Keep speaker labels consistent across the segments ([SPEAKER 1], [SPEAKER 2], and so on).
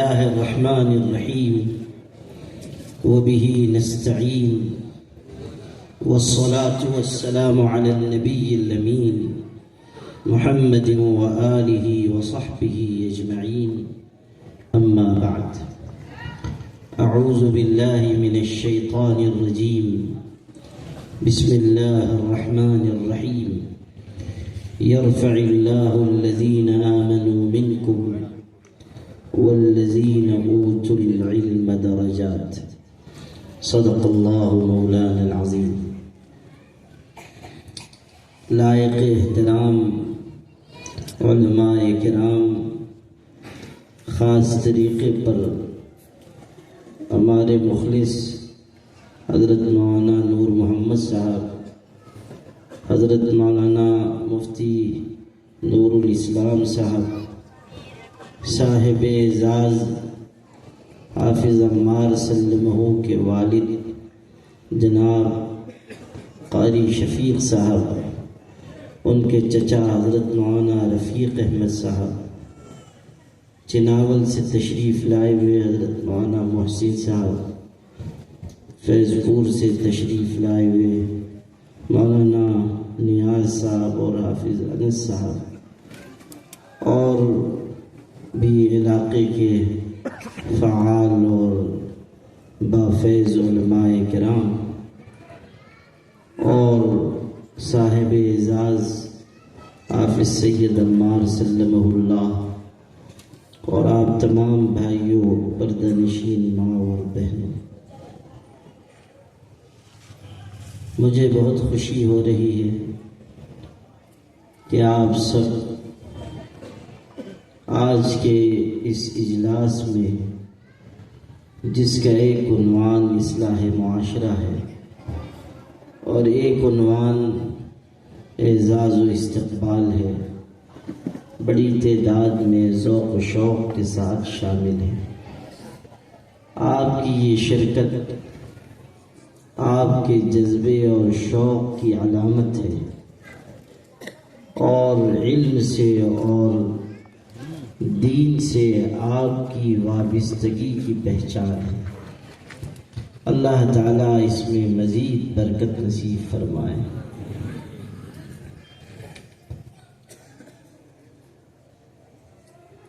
[SPEAKER 1] الله الرحمن الرحيم وبه نستعين والصلاة والسلام على النبي الأمين محمد وآله وصحبه أجمعين أما بعد أعوذ بالله من الشيطان الرجيم بسم الله الرحمن الرحيم يرفع الله الذين آمنوا منكم والذين أوتوا العلم درجات صدق الله مولانا العظيم. لائق احترام علماء کرام، خاص طریقے پر ہمارے مخلص حضرت مولانا نور محمد صاحب، حضرت مولانا مفتی نور الاسلام صاحب، صاحب اعزاز حافظ عمار سلمہ کے والد جناب قاری شفیق صاحب، ان کے چچا حضرت مولانا رفیق احمد صاحب، چناول سے تشریف لائے ہوئے حضرت مولانا محسن صاحب، فیض پور سے تشریف لائے ہوئے مولانا نیاز صاحب اور حافظ انس صاحب، اور بھی علاقے کے فعال اور بافیض علماء کرام اور صاحب اعزاز حافظ سید عمار سلمہ اللہ، اور آپ تمام بھائیوں، پردہ نشین ماں اور بہنوں، مجھے بہت خوشی ہو رہی ہے کہ آپ سب آج کے اس اجلاس میں، جس کا ایک عنوان اصلاح معاشرہ ہے اور ایک عنوان اعزاز و استقبال ہے، بڑی تعداد میں ذوق و شوق کے ساتھ شامل ہیں۔ آپ کی یہ شرکت آپ کے جذبے اور شوق کی علامت ہے، اور علم سے اور دین سے آپ کی وابستگی کی پہچان ہے۔ اللہ تعالیٰ اس میں مزید برکت نصیب فرمائے۔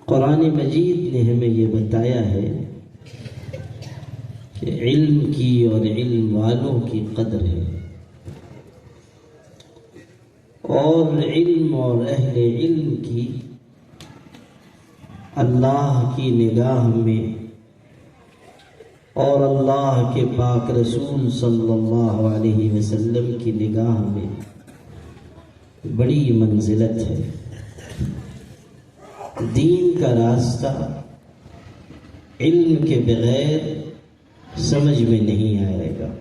[SPEAKER 1] قرآن مجید نے ہمیں یہ بتایا ہے کہ علم کی اور علم والوں کی قدر ہے، اور علم اور اہل علم کی اللہ کی نگاہ میں اور اللہ کے پاک رسول صلی اللہ علیہ وسلم کی نگاہ میں بڑی منزلت ہے۔ دین کا راستہ علم کے بغیر سمجھ میں نہیں آئے گا،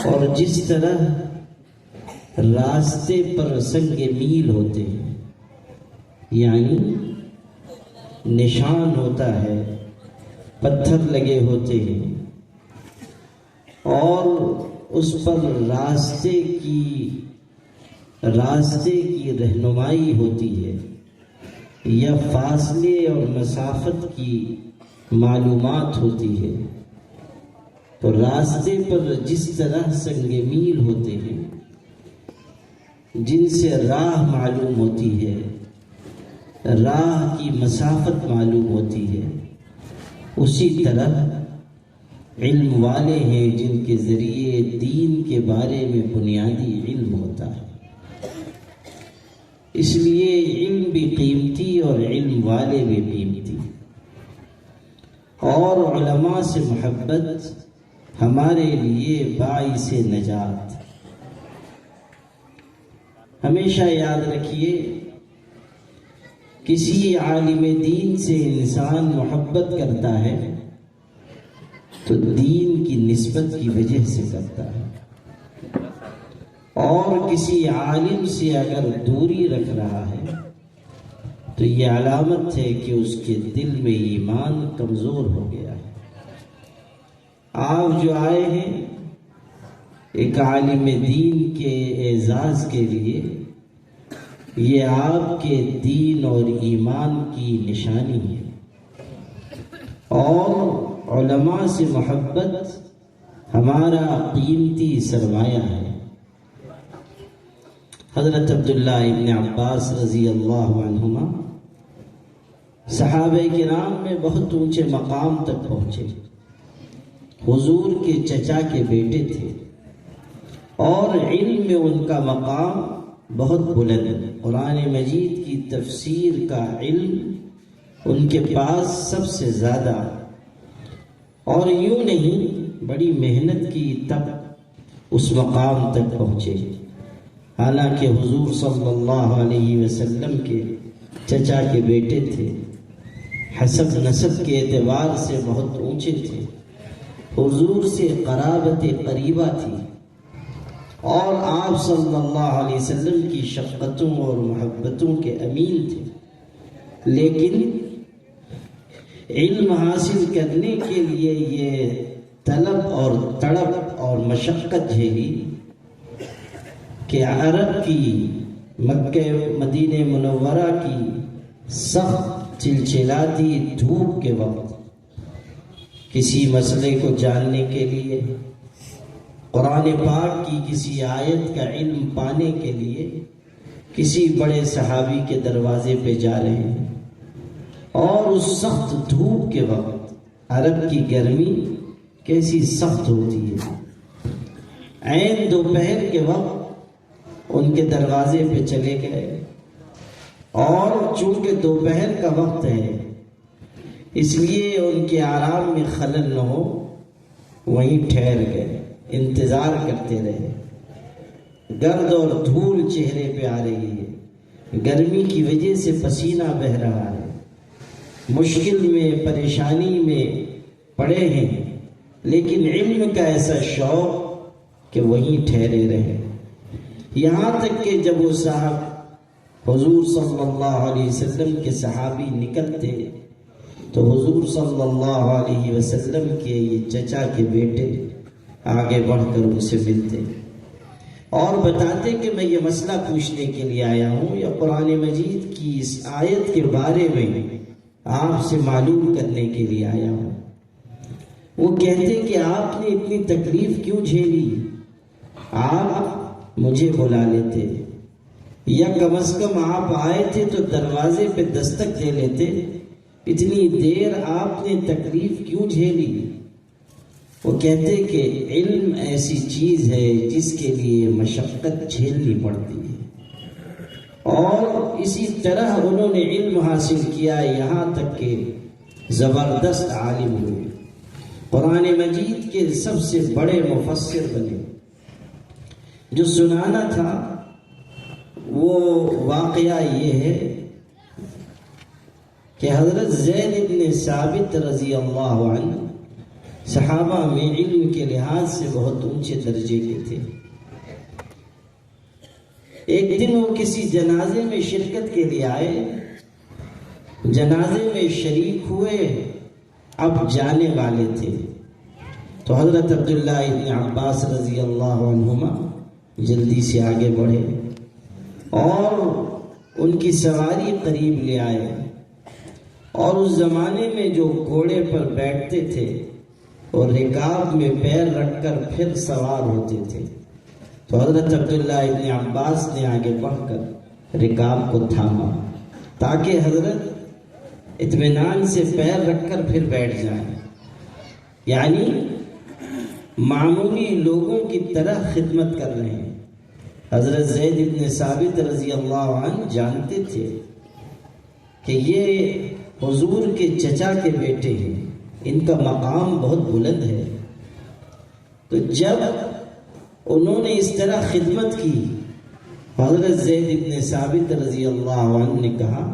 [SPEAKER 1] اور جس طرح راستے پر سنگ میل ہوتے ہیں، یعنی نشان ہوتا ہے، پتھر لگے ہوتے ہیں، اور اس پر راستے کی رہنمائی ہوتی ہے، یا فاصلے اور مسافت کی معلومات ہوتی ہے، تو راستے پر جس طرح سنگ میل ہوتے ہیں جن سے راہ معلوم ہوتی ہے، راہ کی مسافت معلوم ہوتی ہے، اسی طرح علم والے ہیں جن کے ذریعے دین کے بارے میں بنیادی علم ہوتا ہے۔ اس لیے علم بھی قیمتی اور علم والے بھی قیمتی، اور علماء سے محبت ہمارے لیے باعث نجات۔ ہمیشہ یاد رکھیے، کسی عالم دین سے انسان محبت کرتا ہے تو دین کی نسبت کی وجہ سے کرتا ہے، اور کسی عالم سے اگر دوری رکھ رہا ہے تو یہ علامت ہے کہ اس کے دل میں ایمان کمزور ہو گیا ہے۔ آپ جو آئے ہیں ایک عالم دین کے اعزاز کے لیے، یہ آپ کے دین اور ایمان کی نشانی ہے۔ اور علماء سے محبت ہمارا قیمتی سرمایہ ہے۔ حضرت عبداللہ ابن عباس رضی اللہ عنہما صحابہ کرام میں بہت اونچے مقام تک پہنچے، حضور کے چچا کے بیٹے تھے، اور علم میں ان کا مقام بہت بلند، قرآن مجید کی تفسیر کا علم ان کے پاس سب سے زیادہ، اور یوں نہیں بڑی محنت کی تب اس مقام تک پہنچے۔ حالانکہ حضور صلی اللہ علیہ وسلم کے چچا کے بیٹے تھے، حسب نسب کے اعتبار سے بہت اونچے تھے، حضور سے قرابت قریبہ تھی، اور آپ صلی اللہ علیہ وسلم کی شفقتوں اور محبتوں کے امین تھے، لیکن علم حاصل کرنے کے لیے یہ طلب اور تڑپ اور مشقت جھیلی کہ عرب کی مکہ مدینہ منورہ کی سخت چلچلاتی دھوپ کے وقت کسی مسئلے کو جاننے کے لیے، قرآن پاک کی کسی آیت کا علم پانے کے لیے کسی بڑے صحابی کے دروازے پہ جا رہے ہیں، اور اس سخت دھوپ کے وقت عرب کی گرمی کیسی سخت ہوتی ہے، عین دوپہر کے وقت ان کے دروازے پہ چلے گئے، اور چونکہ دوپہر کا وقت ہے اس لیے ان کے آرام میں خلل نہ ہو، وہیں ٹھہر گئے، انتظار کرتے رہے۔ گرد اور دھول چہرے پہ آ رہی ہے، گرمی کی وجہ سے پسینہ بہہ رہا ہے، مشکل میں پریشانی میں پڑے ہیں، لیکن علم کا ایسا شوق کہ وہیں ٹھہرے رہے، یہاں تک کہ جب وہ صاحب حضور صلی اللہ علیہ وسلم کے صحابی نکلتے تو حضور صلی اللہ علیہ وسلم کے یہ چچا کے بیٹے آگے بڑھ کر ان سے ملتے اور بتاتے کہ میں یہ مسئلہ پوچھنے کے لیے آیا ہوں، یا قرآن مجید کی اس آیت کے بارے میں آپ سے معلوم کرنے کے لیے آیا ہوں۔ وہ کہتے کہ آپ نے اتنی تکلیف کیوں جھیلی، آپ مجھے بلا لیتے، یا کم از کم آپ آئے تھے تو دروازے پہ دستک دے لیتے، اتنی دیر آپ نے تکلیف کیوں جھیلی؟ وہ کہتے کہ علم ایسی چیز ہے جس کے لیے مشقت جھیلنی پڑتی ہے، اور اسی طرح انہوں نے علم حاصل کیا یہاں تک کہ زبردست عالم ہوئے، قرآن مجید کے سب سے بڑے مفسر بنے۔ جو سنانا تھا وہ واقعہ یہ ہے کہ حضرت زید بن ثابت رضی اللہ عنہ صحابہ میں علم کے لحاظ سے بہت اونچے درجے کے تھے۔ ایک دن وہ کسی جنازے میں شرکت کے لیے آئے، جنازے میں شریک ہوئے، اب جانے والے تھے، تو حضرت عبداللہ ابن عباس رضی اللہ عنہما جلدی سے آگے بڑھے اور ان کی سواری قریب لے آئے، اور اس زمانے میں جو گھوڑے پر بیٹھتے تھے اور رکاب میں پیر رکھ کر پھر سوار ہوتے تھے، تو حضرت عبداللہ ابن عباس نے آگے بڑھ کر رکاب کو تھاما تاکہ حضرت اطمینان سے پیر رکھ کر پھر بیٹھ جائیں، یعنی معمولی لوگوں کی طرح خدمت کر رہے ہیں۔ حضرت زید بن ثابت رضی اللہ عنہ جانتے تھے کہ یہ حضور کے چچا کے بیٹے ہیں، ان کا مقام بہت بلند ہے، تو جب انہوں نے اس طرح خدمت کی، حضرت زید بن ثابت رضی اللہ عنہ نے کہا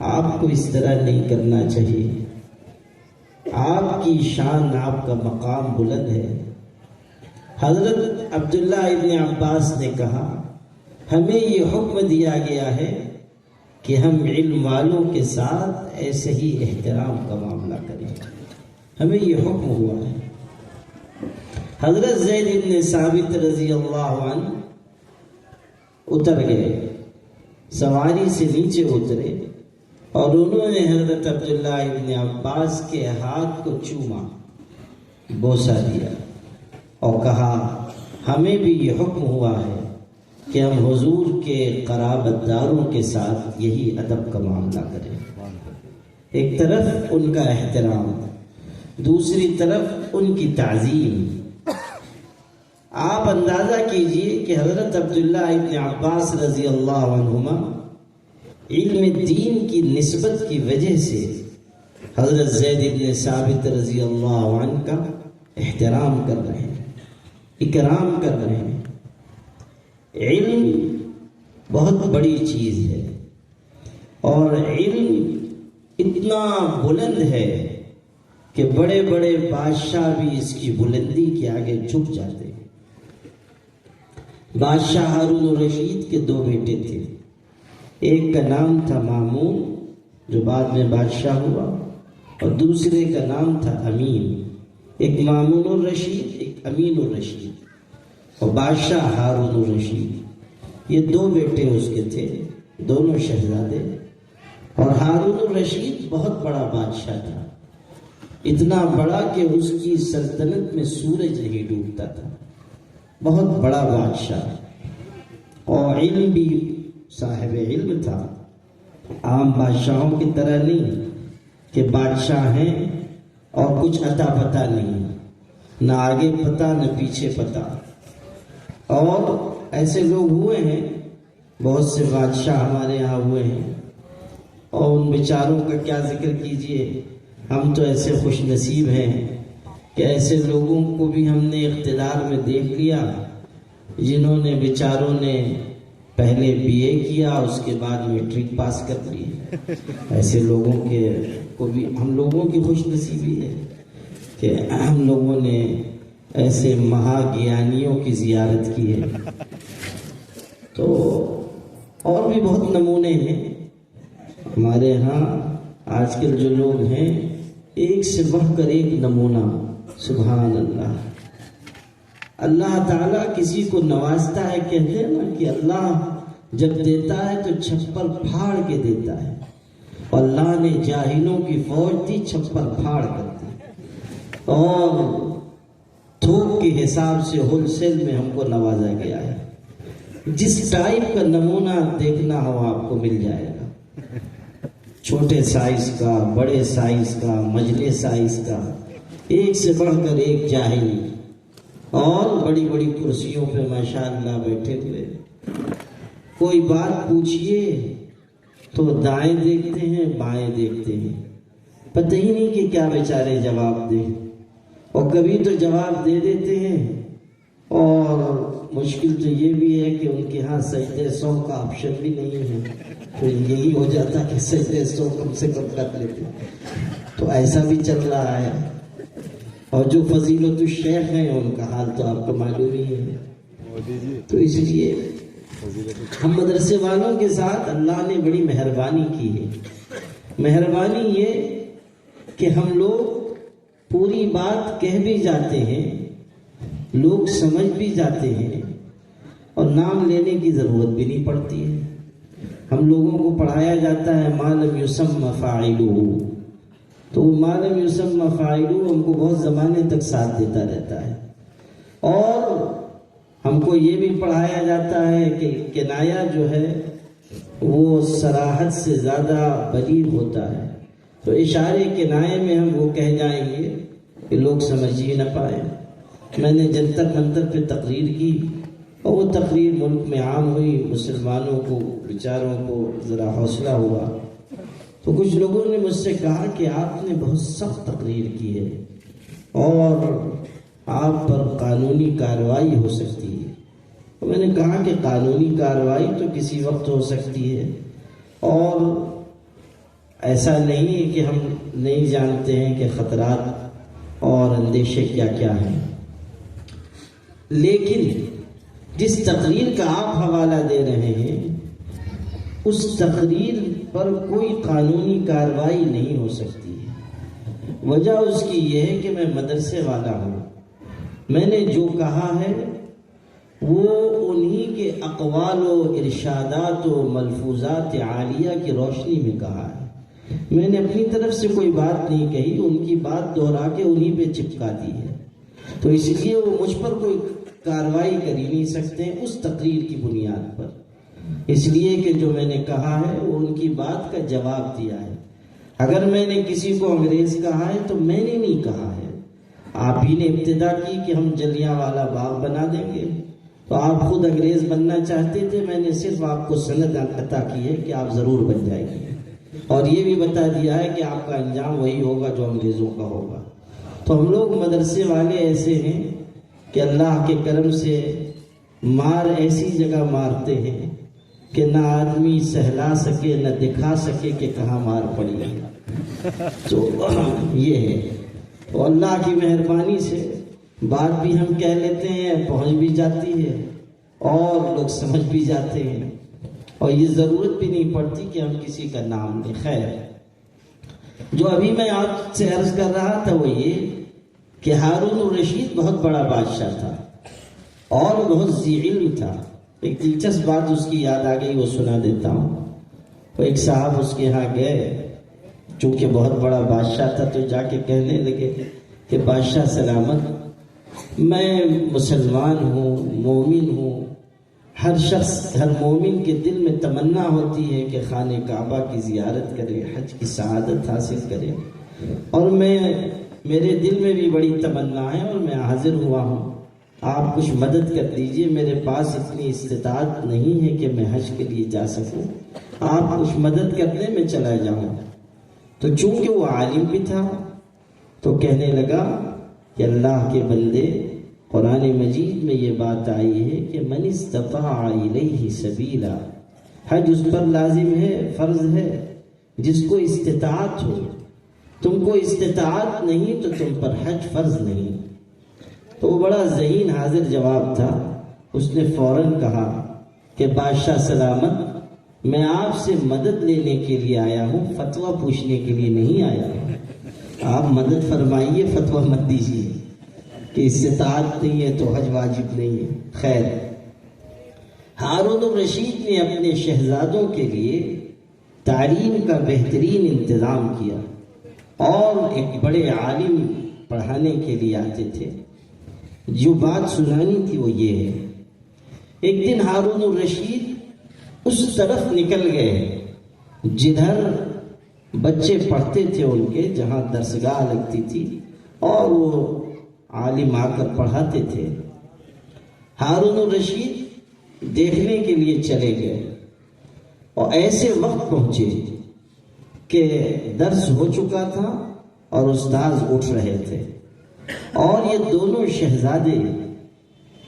[SPEAKER 1] آپ کو اس طرح نہیں کرنا چاہیے، آپ کی شان، آپ کا مقام بلند ہے۔ حضرت عبداللہ ابن عباس نے کہا ہمیں یہ حکم دیا گیا ہے کہ ہم علم والوں کے ساتھ ایسے ہی احترام کا معاملہ کریں، ہمیں یہ حکم ہوا ہے۔ حضرت زید بن ثابت رضی اللہ عنہ اتر گئے، سواری سے نیچے اترے اور انہوں نے حضرت عبداللہ ابن عباس کے ہاتھ کو چوما، بوسہ دیا اور کہا ہمیں بھی یہ حکم ہوا ہے کہ ہم حضور کے قرابت داروں کے ساتھ یہی ادب کا معاملہ کریں۔ ایک طرف ان کا احترام، دوسری طرف ان کی تعظیم۔ آپ اندازہ کیجئے کہ حضرت عبداللہ ابن عباس رضی اللہ عنہما علم دین کی نسبت کی وجہ سے حضرت زید ابن ثابت رضی اللہ عنہ کا احترام کر رہے ہیں، اکرام کر رہے ہیں۔ علم بہت بڑی چیز ہے، اور علم اتنا بلند ہے کہ بڑے بڑے بادشاہ بھی اس کی بلندی کے آگے جھک جاتے ہیں۔ بادشاہ ہارون الرشید کے 2 بیٹے تھے، ایک کا نام تھا مامون جو بعد میں بادشاہ ہوا، اور دوسرے کا نام تھا امین۔ ایک مامون الرشید، ایک امین الرشید، اور بادشاہ ہارون الرشید، یہ 2 بیٹے اس کے تھے، دونوں شہزادے۔ اور ہارون الرشید بہت بڑا بادشاہ تھا، اتنا بڑا کہ اس کی سلطنت میں سورج نہیں ڈوبتا تھا، بہت بڑا بادشاہ، اور علم بھی صاحب علم تھا۔ عام بادشاہوں کی طرح نہیں کہ بادشاہ ہیں اور کچھ عطا پتہ نہیں، نہ آگے پتہ نہ پیچھے پتہ۔ اور ایسے لوگ ہوئے ہیں، بہت سے بادشاہ ہمارے یہاں ہوئے ہیں، اور ان بیچاروں کا کیا ذکر کیجئے۔ ہم تو ایسے خوش نصیب ہیں کہ ایسے لوگوں کو بھی ہم نے اقتدار میں دیکھ لیا، جنہوں نے بیچاروں نے پہلے بی اے کیا، اس کے بعد میٹرک پاس کر لی۔ ایسے لوگوں کو بھی ہم لوگوں کی خوش نصیبی ہے کہ ہم لوگوں نے ایسے مہاگیانیوں کی زیارت کی ہے۔ تو اور بھی بہت نمونے ہیں ہمارے ہاں۔ آج کل جو لوگ ہیں ایک سے بڑھ کر ایک نمونہ، سبحان اللہ۔ اللہ تعالیٰ کسی کو نوازتا ہے، کہتے ہیں نا کہ اللہ جب دیتا ہے تو چھپر پھاڑ کے دیتا ہے، اور اللہ نے جاہلوں کی فوج دی، چھپر پھاڑ کر دی، اور تھوک کے حساب سے ہول سیل میں ہم کو نوازا گیا ہے۔ جس ٹائپ کا نمونہ دیکھنا ہو آپ کو مل جائے گا، چھوٹے سائز کا، بڑے سائز کا، مجلے سائز کا، ایک سے بڑھ کر ایک جاہل، اور بڑی بڑی کرسیوں پہ ماشاءاللہ بیٹھے ہوئے۔ کوئی بات پوچھئے تو دائیں دیکھتے ہیں، بائیں دیکھتے ہیں، پتہ ہی نہیں کہ کیا بیچارے جواب دیں، اور کبھی تو جواب دے دیتے ہیں۔ اور مشکل تو یہ بھی ہے کہ ان کے ہاں سجدے 100 کا آپشن بھی نہیں ہے، تو یہی ہو جاتا کہ سجدے 100 کم سے کم کر لیتے، تو ایسا بھی چل رہا ہے۔ اور جو فضیلت الشیخ ہیں ان کا حال تو آپ کو معلوم ہی ہے۔ تو اس لیے ہم مدرسے والوں کے ساتھ اللہ نے بڑی مہربانی کی ہے۔ مہربانی یہ کہ ہم لوگ پوری بات کہہ بھی جاتے ہیں، لوگ سمجھ بھی جاتے ہیں، اور نام لینے کی ضرورت بھی نہیں پڑتی ہے۔ ہم لوگوں کو پڑھایا جاتا ہے ما لم یسمى فاعلہ، تو ما لم یسمى فاعلہ ہم کو بہت زمانے تک ساتھ دیتا رہتا ہے۔ اور ہم کو یہ بھی پڑھایا جاتا ہے کہ کنایہ جو ہے وہ صراحت سے زیادہ بلیغ ہوتا ہے، تو اشارے کنائے میں ہم وہ کہہ جائیں گے کہ لوگ سمجھ ہی نہ پائے۔ میں نے جنتر منتر پہ تقریر کی، اور وہ تقریر ملک میں عام ہوئی، مسلمانوں کو بیچاروں کو ذرا حوصلہ ہوا، تو کچھ لوگوں نے مجھ سے کہا کہ آپ نے بہت سخت تقریر کی ہے، اور آپ پر قانونی کارروائی ہو سکتی ہے۔ تو میں نے کہا کہ قانونی کارروائی تو کسی وقت ہو سکتی ہے، اور ایسا نہیں ہے کہ ہم نہیں جانتے ہیں کہ خطرات اور اندیشے کیا کیا ہیں، لیکن جس تقریر کا آپ حوالہ دے رہے ہیں اس تقریر پر کوئی قانونی کارروائی نہیں ہو سکتی ہے۔ وجہ اس کی یہ ہے کہ میں مدرسے والا ہوں، میں نے جو کہا ہے وہ انہی کے اقوال و ارشادات و ملفوظات عالیہ کی روشنی میں کہا ہے۔ میں نے اپنی طرف سے کوئی بات نہیں کہی، ان کی بات دہرا کے انہی پہ چپکا دی ہے، تو اس لیے وہ مجھ پر کوئی کارروائی کر ہی نہیں سکتے ہیں اس تقریر کی بنیاد پر، اس لیے کہ جو میں نے کہا ہے وہ ان کی بات کا جواب دیا ہے۔ اگر میں نے کسی کو انگریز کہا ہے تو میں نے نہیں کہا ہے، آپ ہی نے ابتدا کی کہ ہم جلیانوالہ باغ بنا دیں گے، تو آپ خود انگریز بننا چاہتے تھے، میں نے صرف آپ کو سند عطا کی ہے کہ آپ ضرور بن جائیں گے، اور یہ بھی بتا دیا ہے کہ آپ کا انجام وہی ہوگا جو انگریزوں کا ہوگا۔ تو ہم لوگ مدرسے والے ایسے ہیں کہ اللہ کے کرم سے مار ایسی جگہ مارتے ہیں کہ نہ آدمی سہلا سکے نہ دکھا سکے کہ کہاں مار پڑی ہے، تو یہ ہے۔ تو اللہ کی مہربانی سے بات بھی ہم کہہ لیتے ہیں، پہنچ بھی جاتی ہے اور لوگ سمجھ بھی جاتے ہیں، اور یہ ضرورت بھی نہیں پڑتی کہ ہم کسی کا نام لیں۔ خیر، جو ابھی میں آپ سے عرض کر رہا تھا وہ یہ کہ ہارون الرشید بہت بڑا بادشاہ تھا اور بہت ذی علم تھا۔ ایک دلچسپ بات اس کی یاد آ گئی، وہ سنا دیتا ہوں۔ وہ ایک صاحب اس کے ہاں گئے، چونکہ بہت بڑا بادشاہ تھا، تو جا کے کہنے لگے کہ بادشاہ سلامت، میں مسلمان ہوں، مومن ہوں، ہر شخص، ہر مومن کے دل میں تمنا ہوتی ہے کہ خانہ کعبہ کی زیارت کرے، حج کی سعادت حاصل کرے، اور میرے دل میں بھی بڑی تمنا ہے اور میں حاضر ہوا ہوں، آپ کچھ مدد کر دیجئے، میرے پاس اتنی استطاعت نہیں ہے کہ میں حج کے لیے جا سکوں، آپ کچھ مدد کر دیں، میں چلا جاؤں۔ تو چونکہ وہ عالم بھی تھا تو کہنے لگا کہ اللہ کے بندے، قرآن مجید میں یہ بات آئی ہے کہ من استطاع الیہ سبیلا، حج اس پر لازم ہے، فرض ہے جس کو استطاعت ہو، تم کو استطاعت نہیں تو تم پر حج فرض نہیں۔ تو وہ بڑا ذہین حاضر جواب تھا، اس نے فوراً کہا کہ بادشاہ سلامت، میں آپ سے مدد لینے کے لیے آیا ہوں، فتویٰ پوچھنے کے لیے نہیں آیا ہوں، آپ مدد فرمائیے، فتویٰ مت دیجیے کہ استطاعت نہیں ہے تو حج واجب نہیں ہے۔ خیر، ہارون الرشید نے اپنے شہزادوں کے لیے تعلیم کا بہترین انتظام کیا، اور ایک بڑے عالم پڑھانے کے لیے آتے تھے۔ جو بات سنانی تھی وہ یہ ہے، ایک دن ہارون الرشید اس طرف نکل گئے جدھر بچے پڑھتے تھے ان کے، جہاں درسگاہ لگتی تھی، اور وہ عالم آ کر پڑھاتے تھے۔ ہارون الرشید دیکھنے کے لیے چلے گئے، اور ایسے وقت پہنچے کہ درس ہو چکا تھا اور استاذ اٹھ رہے تھے، اور یہ دونوں شہزادے،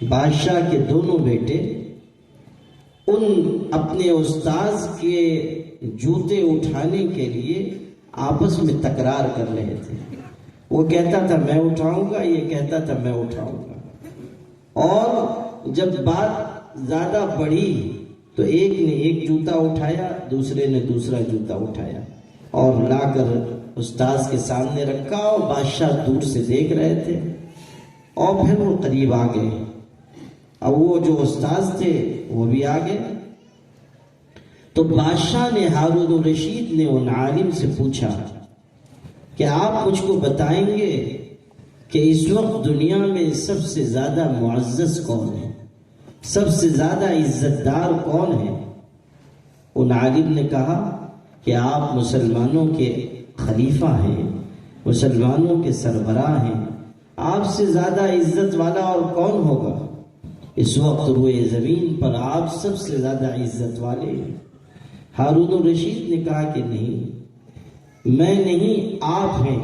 [SPEAKER 1] بادشاہ کے دونوں بیٹے، ان اپنے استاذ کے جوتے اٹھانے کے لیے آپس میں تکرار کر رہے تھے۔ وہ کہتا تھا میں اٹھاؤں گا، یہ کہتا تھا میں اٹھاؤں گا، اور جب بات زیادہ بڑھی تو ایک نے ایک جوتا اٹھایا، دوسرے نے دوسرا جوتا اٹھایا اور لا کر استاذ کے سامنے رکھا، اور بادشاہ دور سے دیکھ رہے تھے، اور پھر وہ قریب آ گئے۔ اب وہ جو استاذ تھے وہ بھی آ گئے، تو بادشاہ نے، ہارون الرشید نے ان عالم سے پوچھا کہ آپ مجھ کو بتائیں گے کہ اس وقت دنیا میں سب سے زیادہ معزز کون ہے، سب سے زیادہ عزت دار کون ہے؟ ان عالم نے کہا کہ آپ مسلمانوں کے خلیفہ ہیں، مسلمانوں کے سربراہ ہیں، آپ سے زیادہ عزت والا اور کون ہوگا؟ اس وقت روئے زمین پر آپ سب سے زیادہ عزت والے ہیں۔ ہارون الرشید نے کہا کہ نہیں، میں نہیں، آپ ہیں،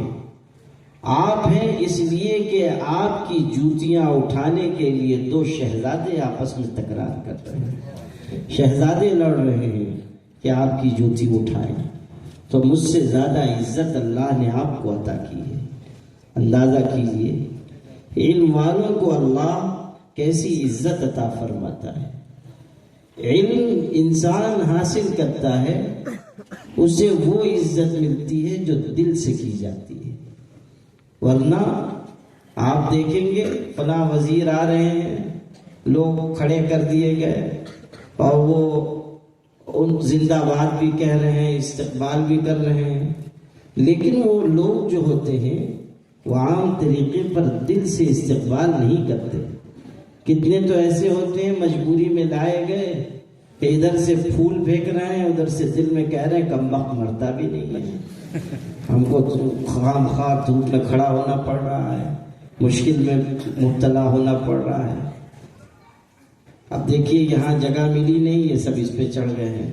[SPEAKER 1] آپ ہیں، اس لیے کہ آپ کی جوتیاں اٹھانے کے لیے دو شہزادے آپس میں تکرار کر رہے ہیں، شہزادے لڑ رہے ہیں کہ آپ کی جوتی اٹھائیں، تو مجھ سے زیادہ عزت اللہ نے آپ کو عطا کی ہے۔ اندازہ کیجئے علم والوں کو اللہ کیسی عزت عطا فرماتا ہے۔ علم انسان حاصل کرتا ہے، اسے وہ عزت ملتی ہے جو دل سے کی جاتی ہے، ورنہ آپ دیکھیں گے فلاں وزیر آ رہے ہیں، لوگ کھڑے کر دیے گئے اور وہ ان زندہ باد بھی کہہ رہے ہیں، استقبال بھی کر رہے ہیں، لیکن وہ لوگ جو ہوتے ہیں وہ عام طریقے پر دل سے استقبال نہیں کرتے۔ کتنے تو ایسے ہوتے ہیں مجبوری میں لائے گئے کہ ادھر سے پھول پھینک رہے ہیں، ادھر سے دل میں کہہ رہے ہیں کمبخت مرتا بھی نہیں ہے، ہم کو خام خواہ دھوپ میں کھڑا ہونا پڑ رہا ہے، مشکل میں مبتلا ہونا پڑ رہا ہے۔ اب دیکھیے یہاں جگہ ملی نہیں، یہ سب اس پہ چڑھ گئے ہیں،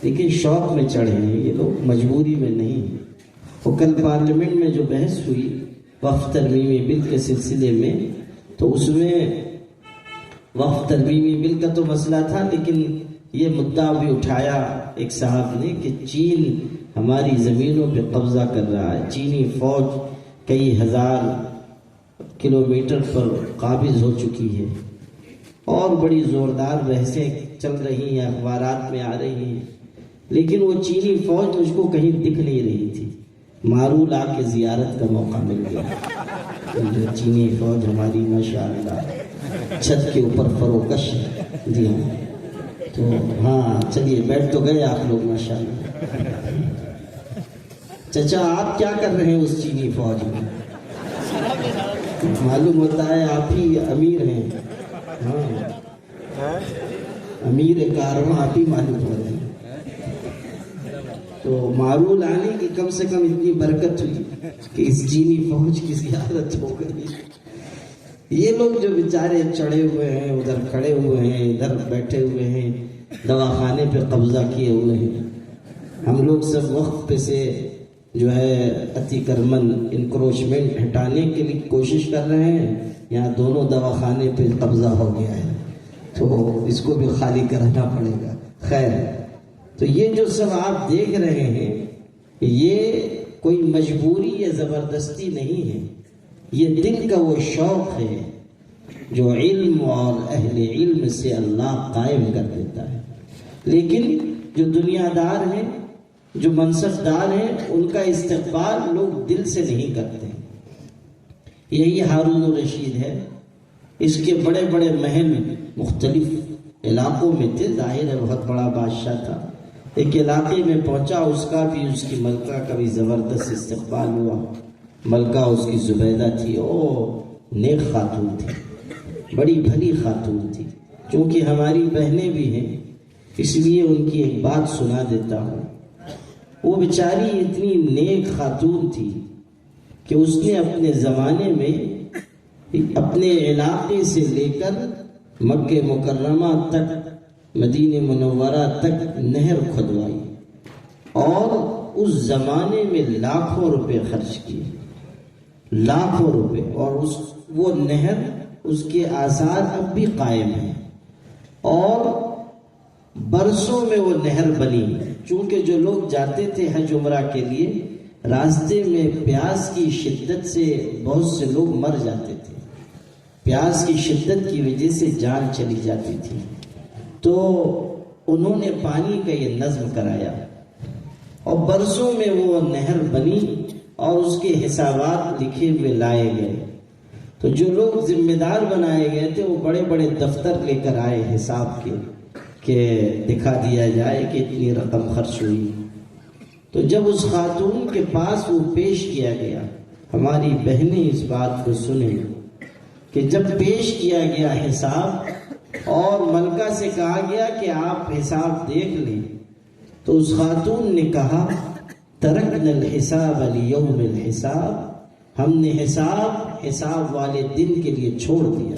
[SPEAKER 1] لیکن شوق میں چڑھے ہیں، یہ لوگ مجبوری میں نہیں۔ وہ کل پارلیمنٹ میں جو بحث ہوئی وقف ترمیمی بل کے سلسلے میں، تو اس میں وقف ترمیمی بل کا تو مسئلہ تھا، لیکن یہ مدعا بھی اٹھایا ایک صاحب نے کہ چین ہماری زمینوں پہ قبضہ کر رہا ہے، چینی فوج کئی ہزار کلومیٹر پر قابض ہو چکی ہے، اور بڑی زوردار بحثیں چل رہی ہیں، اخبارات میں آ رہی ہیں، لیکن وہ چینی فوج مجھ کو کہیں دکھ نہیں رہی تھی۔ مارول آ کے زیارت کا موقع مل گیا، جو چینی فوج ہماری ماشاءاللہ چھت کے اوپر فروکش ہے۔ جی ہاں، تو ہاں چلیے بیٹھ تو گئے آپ لوگ ماشاءاللہ۔ چچا آپ کیا کر رہے ہیں اس چینی فوج میں؟ معلوم ہوتا ہے آپ ہی امیر ہیں، ہاں امیر کارواں آپ ہی معلوم ہو رہے ہیں۔ تو مارول آنے کی کم سے کم اتنی برکت ہوئی کہ اس چینی فوج کی زیارت ہو گئی۔ یہ لوگ جو بیچارے چڑھے ہوئے ہیں، ادھر کھڑے ہوئے ہیں، ادھر بیٹھے ہوئے ہیں، دواخانے پہ قبضہ کیے ہوئے ہیں، ہم لوگ سب وقت پہ سے جو ہے اتی کرمن انکروچمنٹ ہٹانے کے لیے کوشش کر رہے ہیں، یہاں دونوں دواخانے پہ قبضہ ہو گیا ہے، تو اس کو بھی خالی کرانا پڑے گا۔ خیر، تو یہ جو سب آپ دیکھ رہے ہیں یہ کوئی مجبوری یا زبردستی نہیں ہے، یہ دل کا وہ شوق ہے جو علم اور اہل علم سے اللہ قائم کر دیتا ہے۔ لیکن جو دنیا دار ہیں، جو منصب دار ہیں، ان کا استقبال لوگ دل سے نہیں کرتے۔ یہی ہارون الرشید ہے، اس کے بڑے بڑے محل مختلف علاقوں میں تھے، ظاہر ہے بہت بڑا بادشاہ تھا۔ ایک علاقے میں پہنچا، اس کا بھی اس کی ملکہ کا بھی زبردست استقبال ہوا۔ ملکہ اس کی زبیدہ تھی، نیک خاتون تھی، بڑی بھلی خاتون تھی۔ چونکہ ہماری بہنیں بھی ہیں اس لیے ان کی ایک بات سنا دیتا ہوں۔ وہ بیچاری اتنی نیک خاتون تھی کہ اس نے اپنے زمانے میں اپنے علاقے سے لے کر مکہ مکرمہ تک، مدینہ منورہ تک نہر کھدوائی، اور اس زمانے میں لاکھوں روپے خرچ کیے، لاکھوں روپے، اور وہ نہر، اس کے آثار اب بھی قائم ہیں، اور برسوں میں وہ نہر بنی۔ چونکہ جو لوگ جاتے تھے حج عمرہ کے لیے، راستے میں پیاس کی شدت سے بہت سے لوگ مر جاتے تھے، پیاس کی شدت کی وجہ سے جان چلی جاتی تھی، تو انہوں نے پانی کا یہ نظم کرایا، اور برسوں میں وہ نہر بنی اور اس کے حسابات لکھے ہوئے لائے گئے۔ تو جو لوگ ذمہ دار بنائے گئے تھے وہ بڑے بڑے دفتر لے کر آئے حساب کے، کہ دکھا دیا جائے کہ اتنی رقم خرچ ہوئی۔ تو جب اس خاتون کے پاس وہ پیش کیا گیا، ہماری بہنیں اس بات کو سنیں کہ جب پیش کیا گیا حساب اور ملکہ سے کہا گیا کہ آپ حساب دیکھ لیں، تو اس خاتون نے کہا ترکنا الحساب لیوم الحساب، ہم نے حساب والے دن کے لیے چھوڑ دیا۔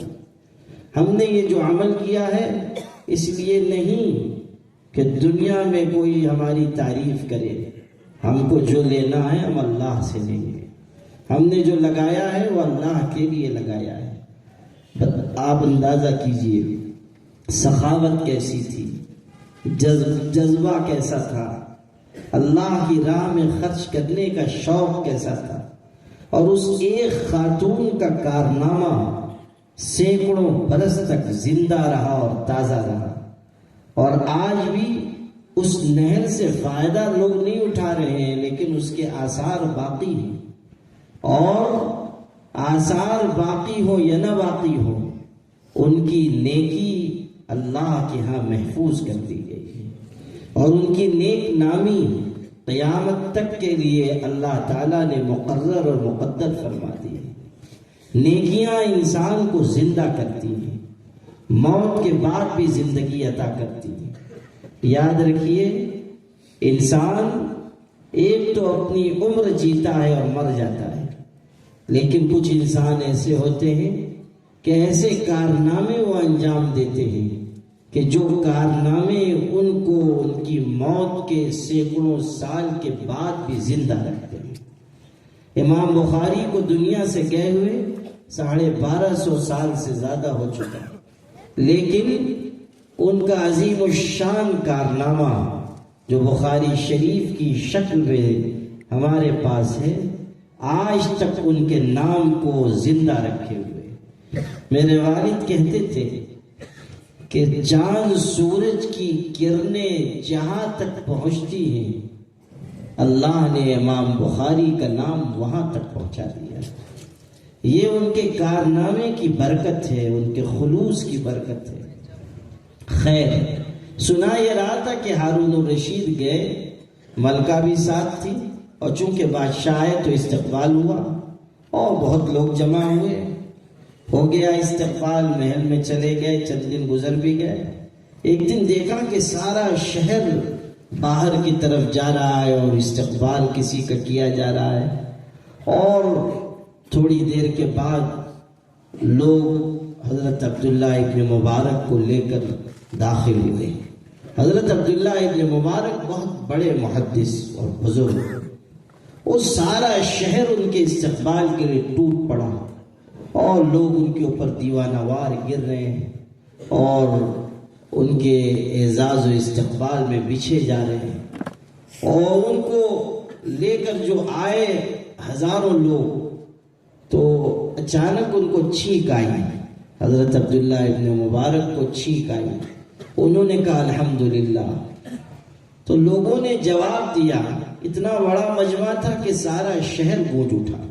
[SPEAKER 1] ہم نے یہ جو عمل کیا ہے اس لیے نہیں کہ دنیا میں کوئی ہماری تعریف کرے، ہم کو جو لینا ہے ہم اللہ سے لیں گے، ہم نے جو لگایا ہے وہ اللہ کے لیے لگایا ہے۔ آپ اندازہ کیجئے سخاوت کیسی تھی، جذبہ کیسا تھا، اللہ کی راہ میں خرچ کرنے کا شوق کیسا تھا، اور اس ایک خاتون کا کارنامہ سینکڑوں برس تک زندہ رہا اور تازہ رہا، اور آج بھی اس نہر سے فائدہ لوگ نہیں اٹھا رہے ہیں، لیکن اس کے آثار باقی ہیں، اور آثار باقی ہو یا نہ باقی ہو، ان کی نیکی اللہ کے ہاں محفوظ کر دی گئی ہے۔ اور ان کی نیک نامی قیامت تک کے لیے اللہ تعالیٰ نے مقرر اور مقدر فرما دی ہے۔ نیکیاں انسان کو زندہ کرتی ہیں، موت کے بعد بھی زندگی عطا کرتی ہیں۔ یاد رکھیے، انسان ایک تو اپنی عمر جیتا ہے اور مر جاتا ہے، لیکن کچھ انسان ایسے ہوتے ہیں کہ ایسے کارنامے وہ انجام دیتے ہیں کہ جو کارنامے ان کو ان کی موت کے سینکڑوں سال کے بعد بھی زندہ رکھتے ہیں۔ امام بخاری کو دنیا سے گئے ہوئے 1250 سال سے زیادہ ہو چکا، لیکن ان کا عظیم الشان کارنامہ جو بخاری شریف کی شکل میں ہمارے پاس ہے، آج تک ان کے نام کو زندہ رکھے ہوئے۔ میرے والد کہتے تھے کہ چاند سورج کی کرنیں جہاں تک پہنچتی ہیں، اللہ نے امام بخاری کا نام وہاں تک پہنچا دیا۔ یہ ان کے کارنامے کی برکت ہے، ان کے خلوص کی برکت ہے۔ خیر، سنا یہ رہا تھا کہ ہارون الرشید گئے، ملکہ بھی ساتھ تھی، اور چونکہ بادشاہ ہے تو استقبال ہوا اور بہت لوگ جمع ہوئے، ہو گیا استقبال، محل میں چلے گئے، چند دن گزر بھی گئے۔ ایک دن دیکھا کہ سارا شہر باہر کی طرف جا رہا ہے اور استقبال کسی کا کیا جا رہا ہے، اور تھوڑی دیر کے بعد لوگ حضرت عبداللہ ابن مبارک کو لے کر داخل ہوئے۔ حضرت عبداللہ ابن مبارک بہت بڑے محدث اور بزرگ، وہ سارا شہر ان کے استقبال کے لیے ٹوٹ پڑا، اور لوگ ان کے اوپر دیوانہ وار گر رہے ہیں اور ان کے اعزاز و استقبال میں بچھے جا رہے ہیں، اور ان کو لے کر جو آئے ہزاروں لوگ، تو اچانک ان کو چھینک آئی، حضرت عبداللہ ابن مبارک کو چھینک آئی، انہوں نے کہا الحمدللہ۔ تو لوگوں نے جواب دیا، اتنا بڑا مجمع تھا کہ سارا شہر گونج اٹھا،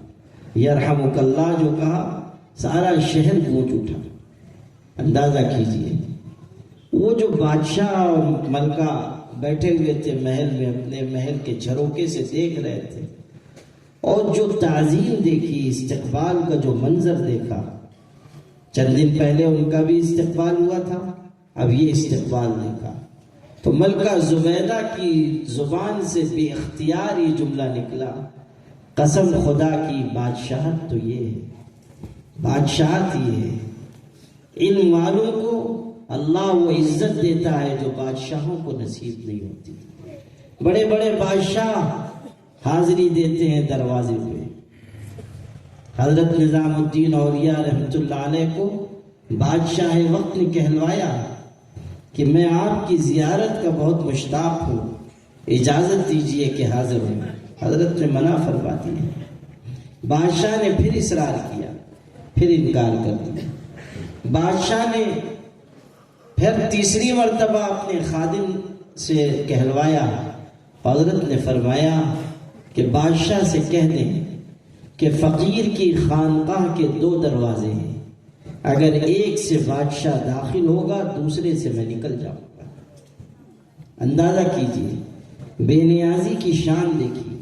[SPEAKER 1] یرحمک اللہ جو کہا سارا شہر گونج اٹھا۔ اندازہ کیجئے، وہ جو بادشاہ اور ملکہ بیٹھے ہوئے تھے محل میں، اپنے محل کے جھروکے سے دیکھ رہے تھے، اور جو تعظیم دیکھی، استقبال کا جو منظر دیکھا، چند دن پہلے ان کا بھی استقبال ہوا تھا، اب یہ استقبال دیکھا، تو ملکہ زبیدہ کی زبان سے بے اختیار یہ جملہ نکلا، قسم خدا کی بادشاہت تو یہ ہے، بادشاہت یہ ہے۔ علم والوں کو اللہ وہ عزت دیتا ہے جو بادشاہوں کو نصیب نہیں ہوتی۔ بڑے بڑے بادشاہ حاضری دیتے ہیں دروازے پہ۔ حضرت نظام الدین اولیاء رحمۃ اللہ علیہ کو بادشاہ وقت نے کہلوایا کہ میں آپ کی زیارت کا بہت مشتاق ہوں، اجازت دیجیے کہ حاضر ہوں۔ حضرت نے منع فرما دیا۔ بادشاہ نے پھر اصرار کیا، پھر انکار کر دیا۔ بادشاہ نے پھر تیسری مرتبہ اپنے خادم سے کہلوایا، حضرت نے فرمایا کہ بادشاہ سے کہہ دیں کہ فقیر کی خانقاہ کے 2 دروازے ہیں، اگر ایک سے بادشاہ داخل ہوگا دوسرے سے میں نکل جاؤں گا۔ اندازہ کیجیے، بے نیازی کی شان دیکھیے۔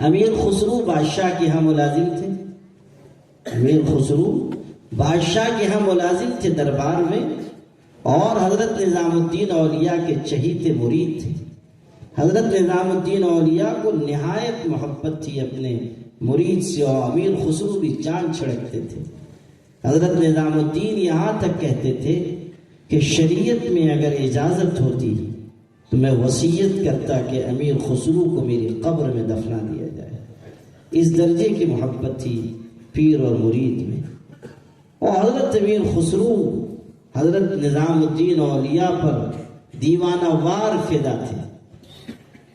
[SPEAKER 1] امیر خسرو بادشاہ کے ہاں ملازم تھے، امیر خسرو بادشاہ کے ہاں ملازم تھے دربار میں، اور حضرت نظام الدین اولیاء کے چہیتے مرید تھے۔ حضرت نظام الدین اولیاء کو نہایت محبت تھی اپنے مرید سے، اور امیر خسرو بھی جان چھڑکتے تھے۔ حضرت نظام الدین یہاں تک کہتے تھے کہ شریعت میں اگر اجازت ہوتی تو میں وصیت کرتا کہ امیر خسرو کو میری قبر میں دفنا دیا جائے۔ اس درجے کی محبت تھی پیر اور مرید میں۔ اور حضرت امیر خسرو حضرت نظام الدین اولیاء پر دیوانہ وار فدا تھے،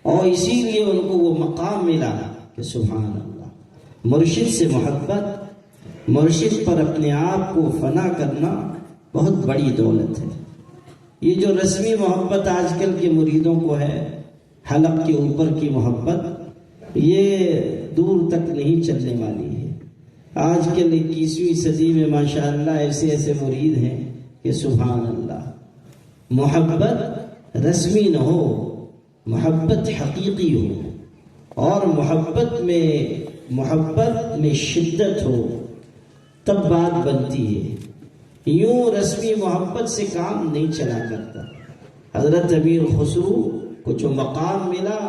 [SPEAKER 1] اور اسی لیے ان کو وہ مقام ملا کہ سبحان اللہ، مرشد سے محبت، مرشد پر اپنے آپ کو فنا کرنا بہت بڑی دولت ہے۔ یہ جو رسمی محبت آج کل کے مریدوں کو ہے، حلق کے اوپر کی محبت، یہ دور تک نہیں چلنے والی ہے۔ آج کل 21ویں صدی میں ماشاءاللہ ایسے ایسے مرید ہیں کہ سبحان اللہ، محبت رسمی نہ ہو، محبت حقیقی ہو، اور محبت میں شدت ہو، تب بات بنتی ہے۔ یوں رسمی محبت سے کام نہیں چلا کرتا۔ حضرت امیر خسرو کو جو مقام ملا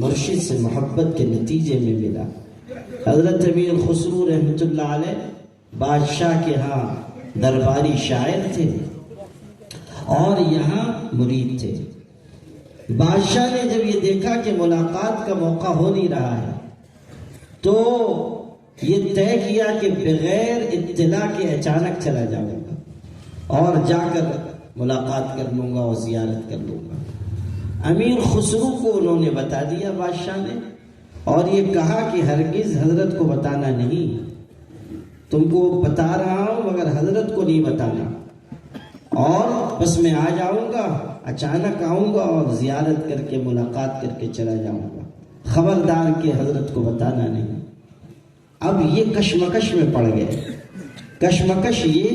[SPEAKER 1] مرشد سے محبت کے نتیجے میں ملا۔ حضرت امیر خسرو رحمۃ اللہ علیہ بادشاہ کے ہاں درباری شاعر تھے اور یہاں مرید تھے۔ بادشاہ نے جب یہ دیکھا کہ ملاقات کا موقع ہو نہیں رہا ہے تو یہ طے کیا کہ بغیر اطلاع کے اچانک چلا جاؤں گا اور جا کر ملاقات کر لوں گا اور زیارت کر لوں گا۔ امیر خسرو کو انہوں نے بتا دیا بادشاہ نے، اور یہ کہا کہ ہرگز حضرت کو بتانا نہیں، تم کو بتا رہا ہوں مگر حضرت کو نہیں بتانا، اور بس میں آ جاؤں گا، اچانک آؤں گا اور زیارت کر کے ملاقات کر کے چلا جاؤں گا، خبردار کہ حضرت کو بتانا نہیں۔ اب یہ کشمکش میں پڑ گئے۔ کشمکش یہ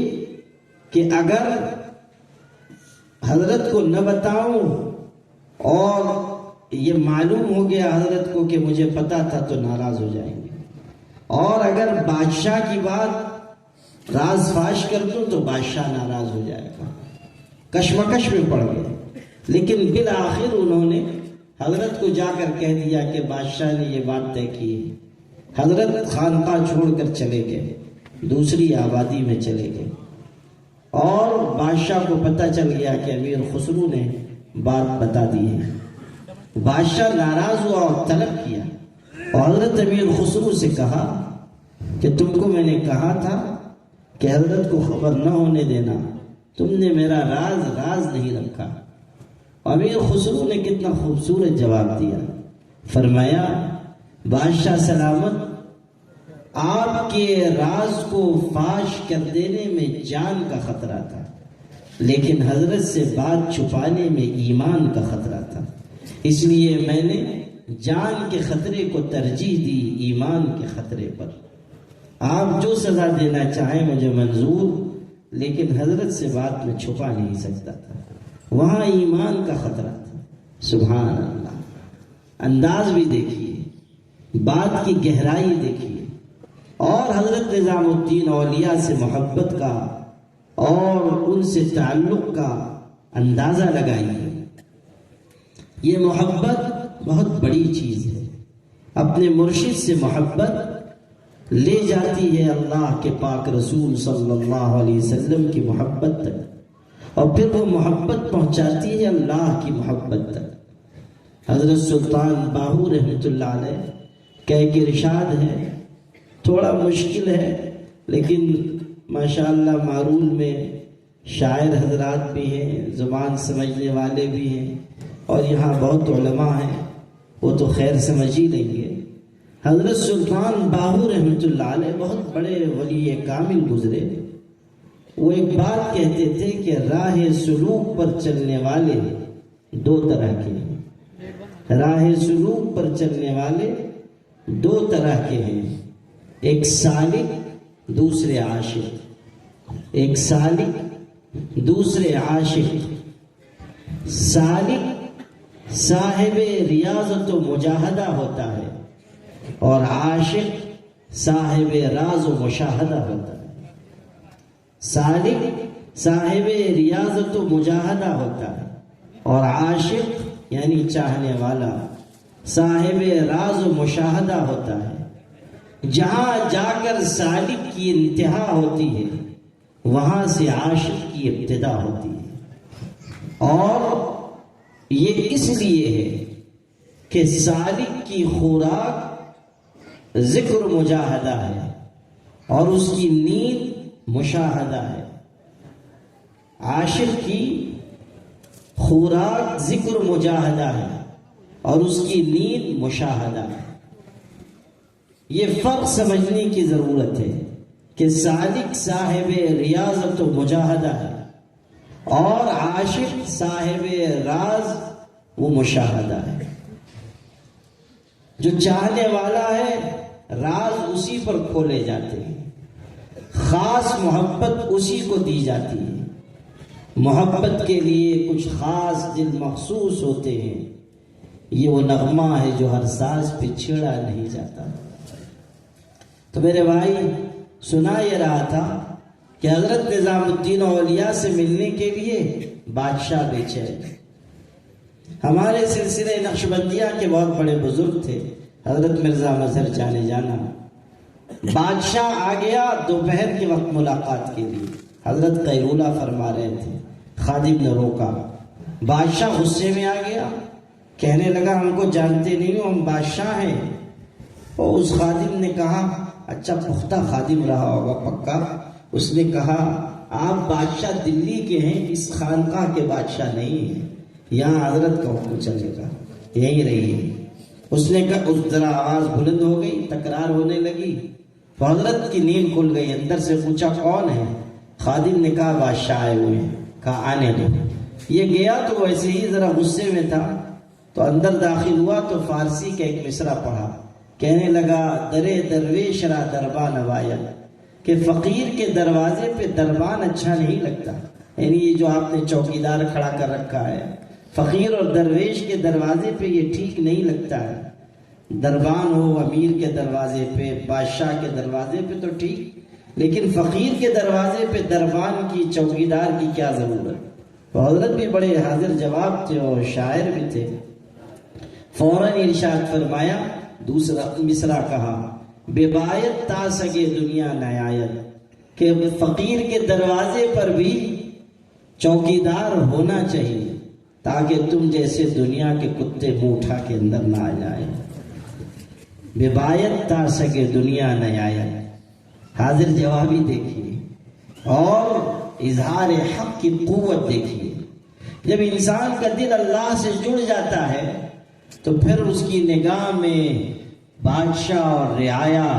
[SPEAKER 1] کہ اگر حضرت کو نہ بتاؤں اور یہ معلوم ہو گیا حضرت کو کہ مجھے پتا تھا تو ناراض ہو جائیں گے، اور اگر بادشاہ کی بات راز فاش کر دوں تو بادشاہ ناراض ہو جائے گا۔ کشمکش میں پڑ گئے، لیکن بالآخر انہوں نے حضرت کو جا کر کہہ دیا کہ بادشاہ نے یہ بات طے کی ہے۔ حضرت خانقاہ چھوڑ کر چلے گئے، دوسری آبادی میں چلے گئے، اور بادشاہ کو پتہ چل گیا کہ امیر خسرو نے بات بتا دی ہے۔ بادشاہ ناراض ہوا اور طلب کیا، اور حضرت امیر خسرو سے کہا کہ تم کو میں نے کہا تھا کہ حضرت کو خبر نہ ہونے دینا، تم نے میرا راز نہیں رکھا۔ امیر خسرو نے کتنا خوبصورت جواب دیا، فرمایا بادشاہ سلامت، آپ کے راز کو فاش کر دینے میں جان کا خطرہ تھا، لیکن حضرت سے بات چھپانے میں ایمان کا خطرہ تھا، اس لیے میں نے جان کے خطرے کو ترجیح دی ایمان کے خطرے پر۔ آپ جو سزا دینا چاہیں مجھے منظور، لیکن حضرت سے بات میں چھپا نہیں سکتا تھا، وہاں ایمان کا خطرہ تھا۔ سبحان اللہ! انداز بھی دیکھیے، بات کی گہرائی دیکھیے، اور حضرت نظام الدین اولیاء سے محبت کا اور ان سے تعلق کا اندازہ لگائیے۔ یہ محبت بہت بڑی چیز ہے۔ اپنے مرشد سے محبت لے جاتی ہے اللہ کے پاک رسول صلی اللہ علیہ وسلم کی محبت تک، اور پھر وہ محبت پہنچاتی ہے اللہ کی محبت تک۔ حضرت سلطان باہو رحمۃ اللہ علیہ کا ایک ارشاد ہے، تھوڑا مشکل ہے لیکن ماشاءاللہ مارول میں شاعر حضرات بھی ہیں، زبان سمجھنے والے بھی ہیں، اور یہاں بہت علماء ہیں، وہ تو خیر سمجھ ہی لیں گے۔ حضرت سلطان باہو رحمۃ اللہ علیہ بہت بڑے ولی کامل گزرے۔ وہ ایک بات کہتے تھے کہ راہ سلوک پر چلنے والے دو طرح کے ہیں، راہ سلوک پر چلنے والے دو طرح کے ہیں، ایک سالک دوسرے عاشق، ایک سالک دوسرے عاشق۔ سالک صاحب ریاضت و مجاہدہ ہوتا ہے، اور عاشق صاحب راز و مشاہدہ ہوتا ہے۔ سالک صاحب ریاضت و مجاہدہ ہوتا ہے، اور عاشق یعنی چاہنے والا صاحب راز و مشاہدہ ہوتا ہے۔ جہاں جا کر سالک کی انتہا ہوتی ہے وہاں سے عاشق کی ابتدا ہوتی ہے، اور یہ اس لیے ہے کہ سالک کی خوراک ذکر مجاہدہ ہے اور اس کی نیند مشاہدہ ہے۔ عاشق کی خوراک ذکر مجاہدہ ہے اور اس کی نیند مشاہدہ ہے۔ یہ فرق سمجھنے کی ضرورت ہے کہ سالک صاحب ریاضت و مجاہدہ ہے اور عاشق صاحب راز و مشاہدہ ہے۔ جو چاہنے والا ہے راز اسی پر کھولے جاتے ہیں، خاص محبت اسی کو دی جاتی ہے، محبت کے لیے کچھ خاص دل مخصوص ہوتے ہیں، یہ وہ نغمہ ہے جو ہر ساز پہ چھیڑا نہیں جاتا۔ تو میرے بھائی، سنا یہ رہا تھا کہ حضرت نظام الدین اولیاء سے ملنے کے لیے بادشاہ بیچے۔ ہمارے سلسلے نقشبندیہ کے بہت بڑے بزرگ تھے، حضرت مرزا مظہر جانے جانا۔ بادشاہ آ گیا دوپہر کے وقت ملاقات کے لیے، حضرت قیلولہ فرما رہے تھے، خادم نے روکا۔ بادشاہ غصے میں آ گیا، کہنے لگا ہم کو جانتے نہیں ہو، ہم بادشاہ ہیں۔ اور اس خادم نے کہا، اچھا پختہ خادم رہا ہوگا پکا، اس نے کہا آپ بادشاہ دلی کے ہیں، اس خانقاہ کے بادشاہ نہیں ہیں، یہاں حضرت کا حکم چلے گا، یہیں رہیے۔ اس نے کہا، اس ذرا آواز بلند ہو گئی، تکرار ہونے لگی، تو حضرت کی نیند کھل گئی۔ اندر سے پوچھا کون ہے؟ خادم نے کہا بادشاہ آئے ہوئے ہیں۔ کہا آنے دو۔ یہ گیا تو ویسے ہی ذرا غصے میں تھا، تو اندر داخل ہوا تو فارسی کا ایک مصرع پڑھا، کہنے لگا درے درویش را دربان نوایت، کہ فقیر کے دروازے پہ دربان اچھا نہیں لگتا، یعنی یہ جو آپ نے چوکیدار کھڑا کر رکھا ہے، فقیر اور درویش کے دروازے پہ یہ ٹھیک نہیں لگتا ہے۔ دربان ہو امیر کے دروازے پہ، بادشاہ کے دروازے پہ تو ٹھیک، لیکن فقیر کے دروازے پہ دربان کی، چوکیدار کی کیا ضرورت؟ تو حضرت بھی بڑے حاضر جواب تھے اور شاعر بھی تھے، فوراً ارشاد فرمایا، دوسرا مصرع کہا، بے بایت تا سگے دنیا نیایت، کہ فقیر کے دروازے پر بھی چوکیدار ہونا چاہیے تاکہ تم جیسے دنیا کے کتے منہ اٹھا کے اندر نہ آ جائیں۔ بے بایت تا سگے دنیا نیایت، حاضر جوابی دیکھیے اور اظہار حق کی قوت دیکھیے۔ جب انسان کا دل اللہ سے جڑ جاتا ہے تو پھر اس کی نگاہ میں بادشاہ اور رعایا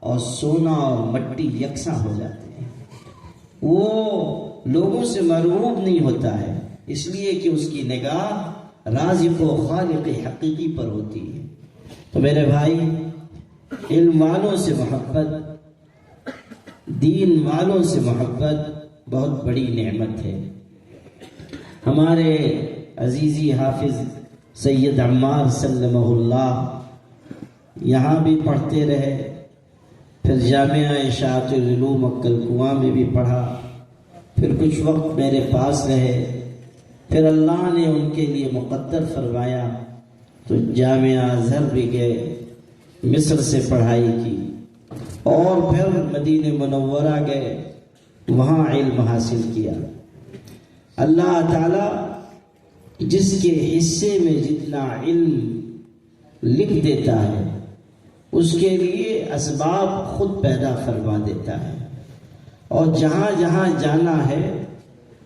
[SPEAKER 1] اور سونا اور مٹی یکساں ہو جاتے ہیں، وہ لوگوں سے مرعوب نہیں ہوتا ہے، اس لیے کہ اس کی نگاہ رازق و خالق حقیقی پر ہوتی ہے۔ تو میرے بھائی، علم والوں سے محبت، دین والوں سے محبت بہت بڑی نعمت ہے۔ ہمارے عزیزی حافظ سید عمار سلمہ اللہ یہاں بھی پڑھتے رہے، پھر جامعہ اشاعت العلوم عقل کنواں میں بھی پڑھا، پھر کچھ وقت میرے پاس رہے، پھر اللہ نے ان کے لیے مقدر فرمایا تو جامعہ ازہر بھی گئے، مصر سے پڑھائی کی، اور پھر مدینہ منورہ گئے، وہاں علم حاصل کیا۔ اللہ تعالی جس کے حصے میں جتنا علم لکھ دیتا ہے اس کے لیے اسباب خود پیدا فرما دیتا ہے، اور جہاں جہاں جانا ہے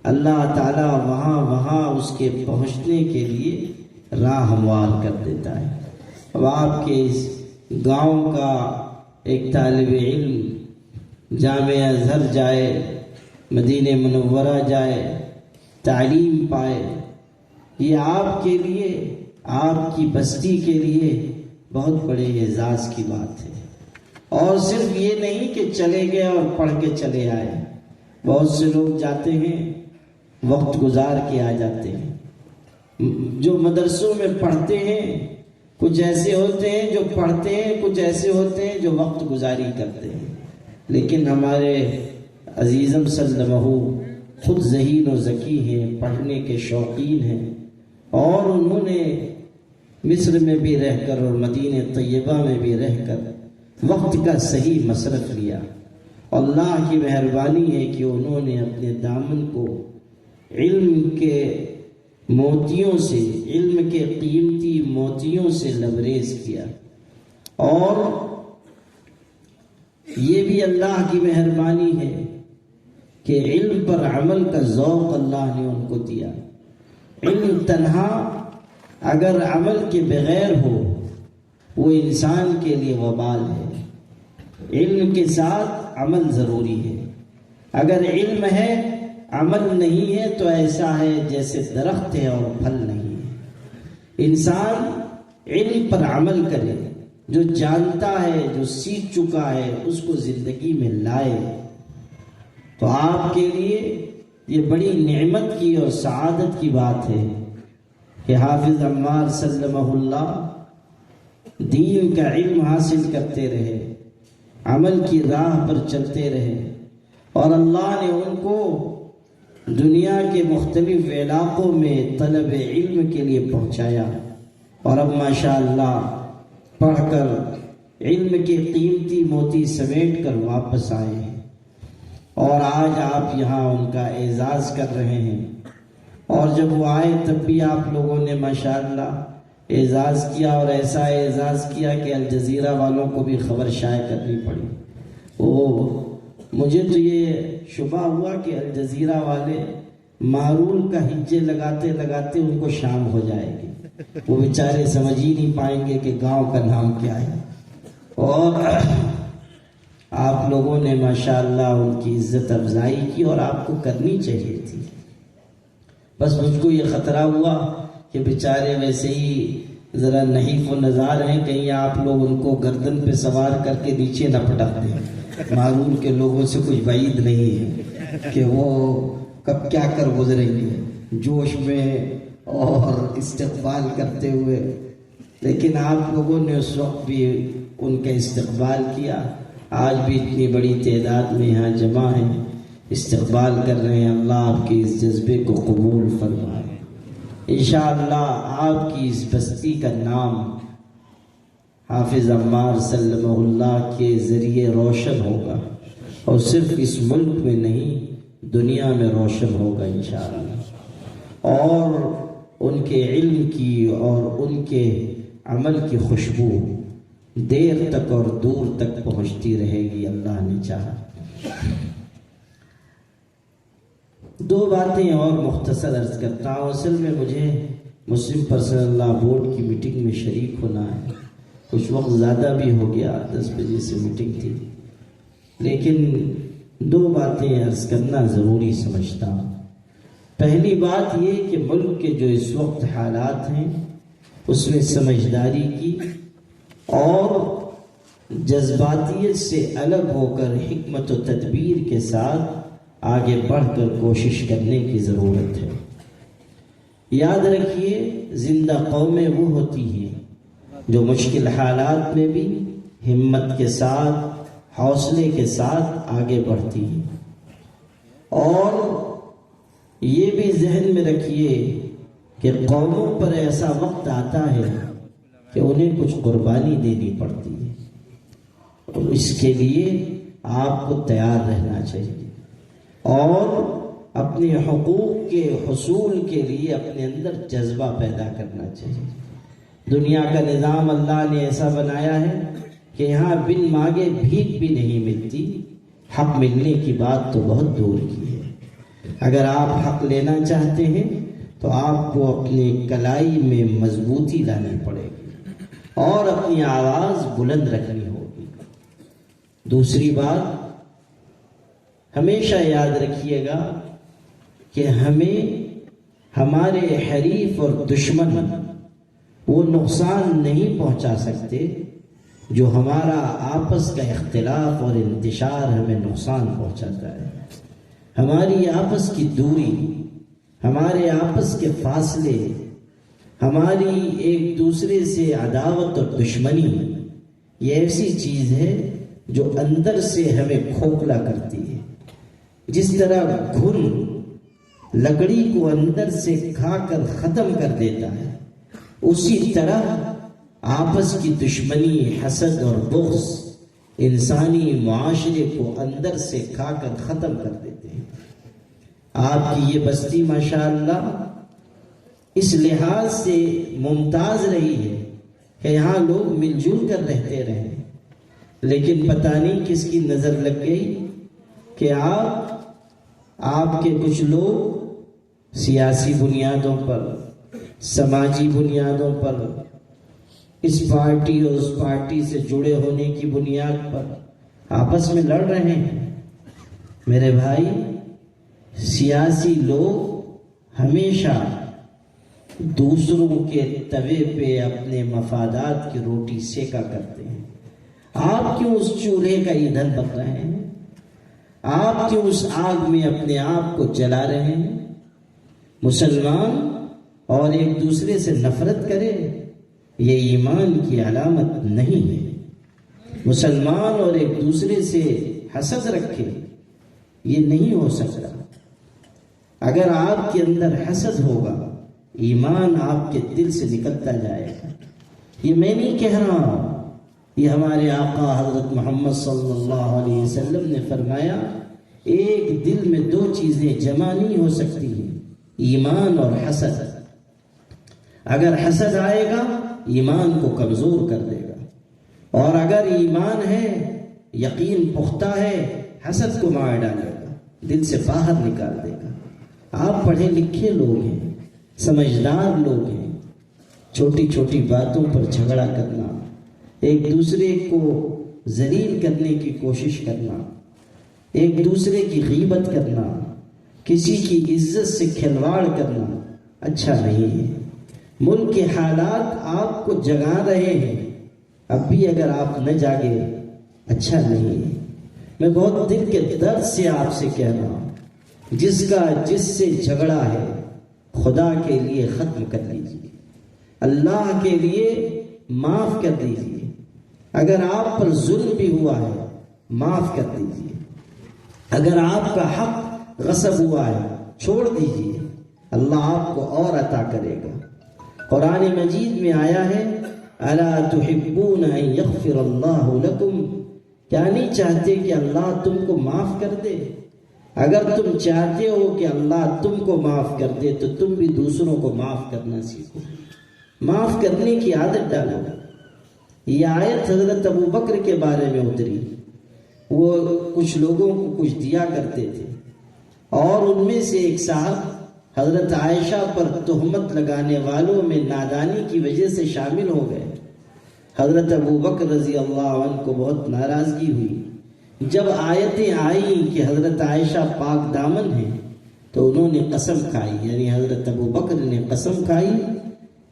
[SPEAKER 1] اللہ تعالیٰ وہاں وہاں اس کے پہنچنے کے لیے راہ ہموار کر دیتا ہے۔ اب آپ کے اس گاؤں کا ایک طالب علم جامعہ ازہر جائے، مدینہ منورہ جائے، تعلیم پائے، یہ آپ کے لیے، آپ کی بستی کے لیے بہت بڑے اعزاز کی بات ہے۔ اور صرف یہ نہیں کہ چلے گئے اور پڑھ کے چلے آئے، بہت سے لوگ جاتے ہیں وقت گزار کے آ جاتے ہیں۔ جو مدرسوں میں پڑھتے ہیں کچھ ایسے ہوتے ہیں جو پڑھتے ہیں، کچھ ایسے ہوتے ہیں جو وقت گزاری کرتے ہیں، لیکن ہمارے عزیزم سلمہ خود ذہین و ذکی ہیں، پڑھنے کے شوقین ہیں، اور انہوں نے مصر میں بھی رہ کر اور مدینہ طیبہ میں بھی رہ کر وقت کا صحیح مصرف لیا۔ اللہ کی مہربانی ہے کہ انہوں نے اپنے دامن کو علم کے موتیوں سے، علم کے قیمتی موتیوں سے لبریز کیا، اور یہ بھی اللہ کی مہربانی ہے کہ علم پر عمل کا ذوق اللہ نے ان کو دیا۔ علم تنہا اگر عمل کے بغیر ہو وہ انسان کے لیے وبال ہے، علم کے ساتھ عمل ضروری ہے۔ اگر علم ہے عمل نہیں ہے تو ایسا ہے جیسے درخت ہے اور پھل نہیں ہے۔ انسان علم پر عمل کرے، جو جانتا ہے، جو سیکھ چکا ہے، اس کو زندگی میں لائے۔ تو آپ کے لیے یہ بڑی نعمت کی اور سعادت کی بات ہے کہ حافظ عمار سلمہ اللہ دین کا علم حاصل کرتے رہے، عمل کی راہ پر چلتے رہے، اور اللہ نے ان کو دنیا کے مختلف علاقوں میں طلب علم کے لیے پہنچایا، اور اب ماشاءاللہ پڑھ کر علم کے قیمتی موتی سمیٹ کر واپس آئے ہیں، اور آج آپ یہاں ان کا اعزاز کر رہے ہیں۔ اور جب وہ آئے تب بھی آپ لوگوں نے ماشاءاللہ اعزاز کیا، اور ایسا اعزاز کیا کہ الجزیرہ والوں کو بھی خبر شائع کرنی پڑی۔ مجھے تو یہ شبہ ہوا کہ الجزیرہ والے معرول کا ہجے لگاتے لگاتے ان کو شام ہو جائے گی، وہ بیچارے سمجھ ہی نہیں پائیں گے کہ گاؤں کا نام کیا ہے۔ اور آپ لوگوں نے ماشاءاللہ ان کی عزت افزائی کی، اور آپ کو کرنی چاہیے تھی۔ بس مجھ کو یہ خطرہ ہوا کہ بیچارے ویسے ہی ذرا نحیف و نزار ہیں، کہیں آپ لوگ ان کو گردن پہ سوار کر کے نیچے نہ پٹک دیں۔ معلوم کے لوگوں سے کچھ بعید نہیں ہے کہ وہ کب کیا کر گزریں گے جوش میں اور استقبال کرتے ہوئے، لیکن آپ لوگوں نے اس وقت بھی ان کا استقبال کیا۔ آج بھی اتنی بڑی تعداد میں یہاں جمع ہیں، استقبال کر رہے ہیں۔ اللہ آپ کے اس جذبے کو قبول فرمائے۔ انشاءاللہ آپ کی اس بستی کا نام حافظ عمار سلمہ اللہ کے ذریعے روشن ہوگا، اور صرف اس ملک میں نہیں دنیا میں روشن ہوگا انشاءاللہ، اور ان کے علم کی اور ان کے عمل کی خوشبو دیر تک اور دور تک پہنچتی رہے گی، اللہ نے چاہا۔ دو باتیں اور مختصر عرض کرتا ہوں۔ اصل میں مجھے مسلم پرسنل لا بورڈ کی میٹنگ میں شریک ہونا ہے، کچھ وقت زیادہ بھی ہو گیا، 10 بجے سے میٹنگ تھی، لیکن دو باتیں عرض کرنا ضروری سمجھتا ہوں۔ پہلی بات یہ کہ ملک کے جو اس وقت حالات ہیں اس میں سمجھداری کی اور جذباتیت سے الگ ہو کر حکمت و تدبیر کے ساتھ آگے بڑھ کر کوشش کرنے کی ضرورت ہے۔ یاد رکھیے، زندہ قومیں وہ ہوتی ہیں جو مشکل حالات میں بھی ہمت کے ساتھ، حوصلے کے ساتھ آگے بڑھتی ہیں۔ اور یہ بھی ذہن میں رکھیے کہ قوموں پر ایسا وقت آتا ہے کہ انہیں کچھ قربانی دینی پڑتی ہے، اور اس کے لیے آپ کو تیار رہنا چاہیے، اور اپنے حقوق کے حصول کے لیے اپنے اندر جذبہ پیدا کرنا چاہیے۔ دنیا کا نظام اللہ نے ایسا بنایا ہے کہ یہاں بن مانگے بھیک بھی نہیں ملتی، حق ملنے کی بات تو بہت دور کی ہے۔ اگر آپ حق لینا چاہتے ہیں تو آپ کو اپنی کلائی میں مضبوطی لانی پڑے گی اور اپنی آواز بلند رکھنی ہوگی۔ دوسری بات، ہمیشہ یاد رکھیے گا کہ ہمیں ہمارے حریف اور دشمن وہ نقصان نہیں پہنچا سکتے جو ہمارا آپس کا اختلاف اور انتشار ہمیں نقصان پہنچاتا ہے۔ ہماری آپس کی دوری، ہمارے آپس کے فاصلے، ہماری ایک دوسرے سے عداوت اور دشمنی، یہ ایسی چیز ہے جو اندر سے ہمیں کھوکھلا کرتی ہے۔ جس طرح گھن لکڑی کو اندر سے کھا کر ختم کر دیتا ہے، اسی طرح آپس کی دشمنی، حسد اور بغض انسانی معاشرے کو اندر سے کھا کر ختم کر دیتے ہیں۔ آپ کی یہ بستی ماشاءاللہ اس لحاظ سے ممتاز رہی ہے کہ یہاں لوگ مل جل کر رہتے رہے، لیکن پتہ نہیں کس کی نظر لگ گئی کہ آپ کے کچھ لوگ سیاسی بنیادوں پر، سماجی بنیادوں پر، اس پارٹی اور اس پارٹی سے جڑے ہونے کی بنیاد پر آپس میں لڑ رہے ہیں۔ میرے بھائی، سیاسی لوگ ہمیشہ دوسروں کے توے پہ اپنے مفادات کی روٹی سیکا کرتے ہیں۔ آپ کیوں اس چولہے کا ایندھن بن رہے ہیں؟ آپ کیوں اس آگ میں اپنے آپ کو جلا رہے ہیں؟ مسلمان اور ایک دوسرے سے نفرت کرے یہ ایمان کی علامت نہیں ہے۔ مسلمان اور ایک دوسرے سے حسد رکھے یہ نہیں ہو سکتا۔ اگر آپ کے اندر حسد ہوگا ایمان آپ کے دل سے نکلتا جائے گا۔ یہ میں نہیں کہہ رہا ہوں، یہ ہمارے آقا حضرت محمد صلی اللہ علیہ وسلم نے فرمایا ایک دل میں دو چیزیں جمع نہیں ہو سکتی ہیں، ایمان اور حسد۔ اگر حسد آئے گا ایمان کو کمزور کر دے گا، اور اگر ایمان ہے یقین پختہ ہے حسد کو مار ڈالے گا، دل سے باہر نکال دے گا۔ آپ پڑھے لکھے لوگ ہیں، سمجھدار لوگ ہیں، چھوٹی چھوٹی باتوں پر جھگڑا کرنا، ایک دوسرے کو ذلیل کرنے کی کوشش کرنا، ایک دوسرے کی غیبت کرنا، کسی کی عزت سے کھلواڑ کرنا اچھا نہیں ہے۔ ملک کے حالات آپ کو جگا رہے ہیں، اب بھی اگر آپ نہ جاگے اچھا نہیں ہے۔ میں بہت دل کے درد سے آپ سے کہہ رہا ہوں، جس کا جس سے جھگڑا ہے خدا کے لیے ختم کر لیجیے، اللہ کے لیے معاف کر دیجیے۔ اگر آپ پر ظلم بھی ہوا ہے معاف کر دیجیے، اگر آپ کا حق غصب ہوا ہے چھوڑ دیجیے، اللہ آپ کو اور عطا کرے گا۔ قرآن مجید میں آیا ہے الا تحبون ان یغفر اللہ لکم، کیا نہیں چاہتے کہ اللہ تم کو معاف کر دے؟ اگر تم چاہتے ہو کہ اللہ تم کو معاف کر دے تو تم بھی دوسروں کو معاف کرنا سیکھو، معاف کرنے کی عادت ڈالو۔ یہ آیت حضرت ابو بکر کے بارے میں اتری، وہ کچھ لوگوں کو کچھ دیا کرتے تھے اور ان میں سے ایک صاحب حضرت عائشہ پر تہمت لگانے والوں میں نادانی کی وجہ سے شامل ہو گئے۔ حضرت ابو بکر رضی اللہ عنہ کو بہت ناراضگی ہوئی۔ جب آیتیں آئیں کہ حضرت عائشہ پاک دامن ہیں تو انہوں نے قسم کھائی، یعنی حضرت ابو بکر نے قسم کھائی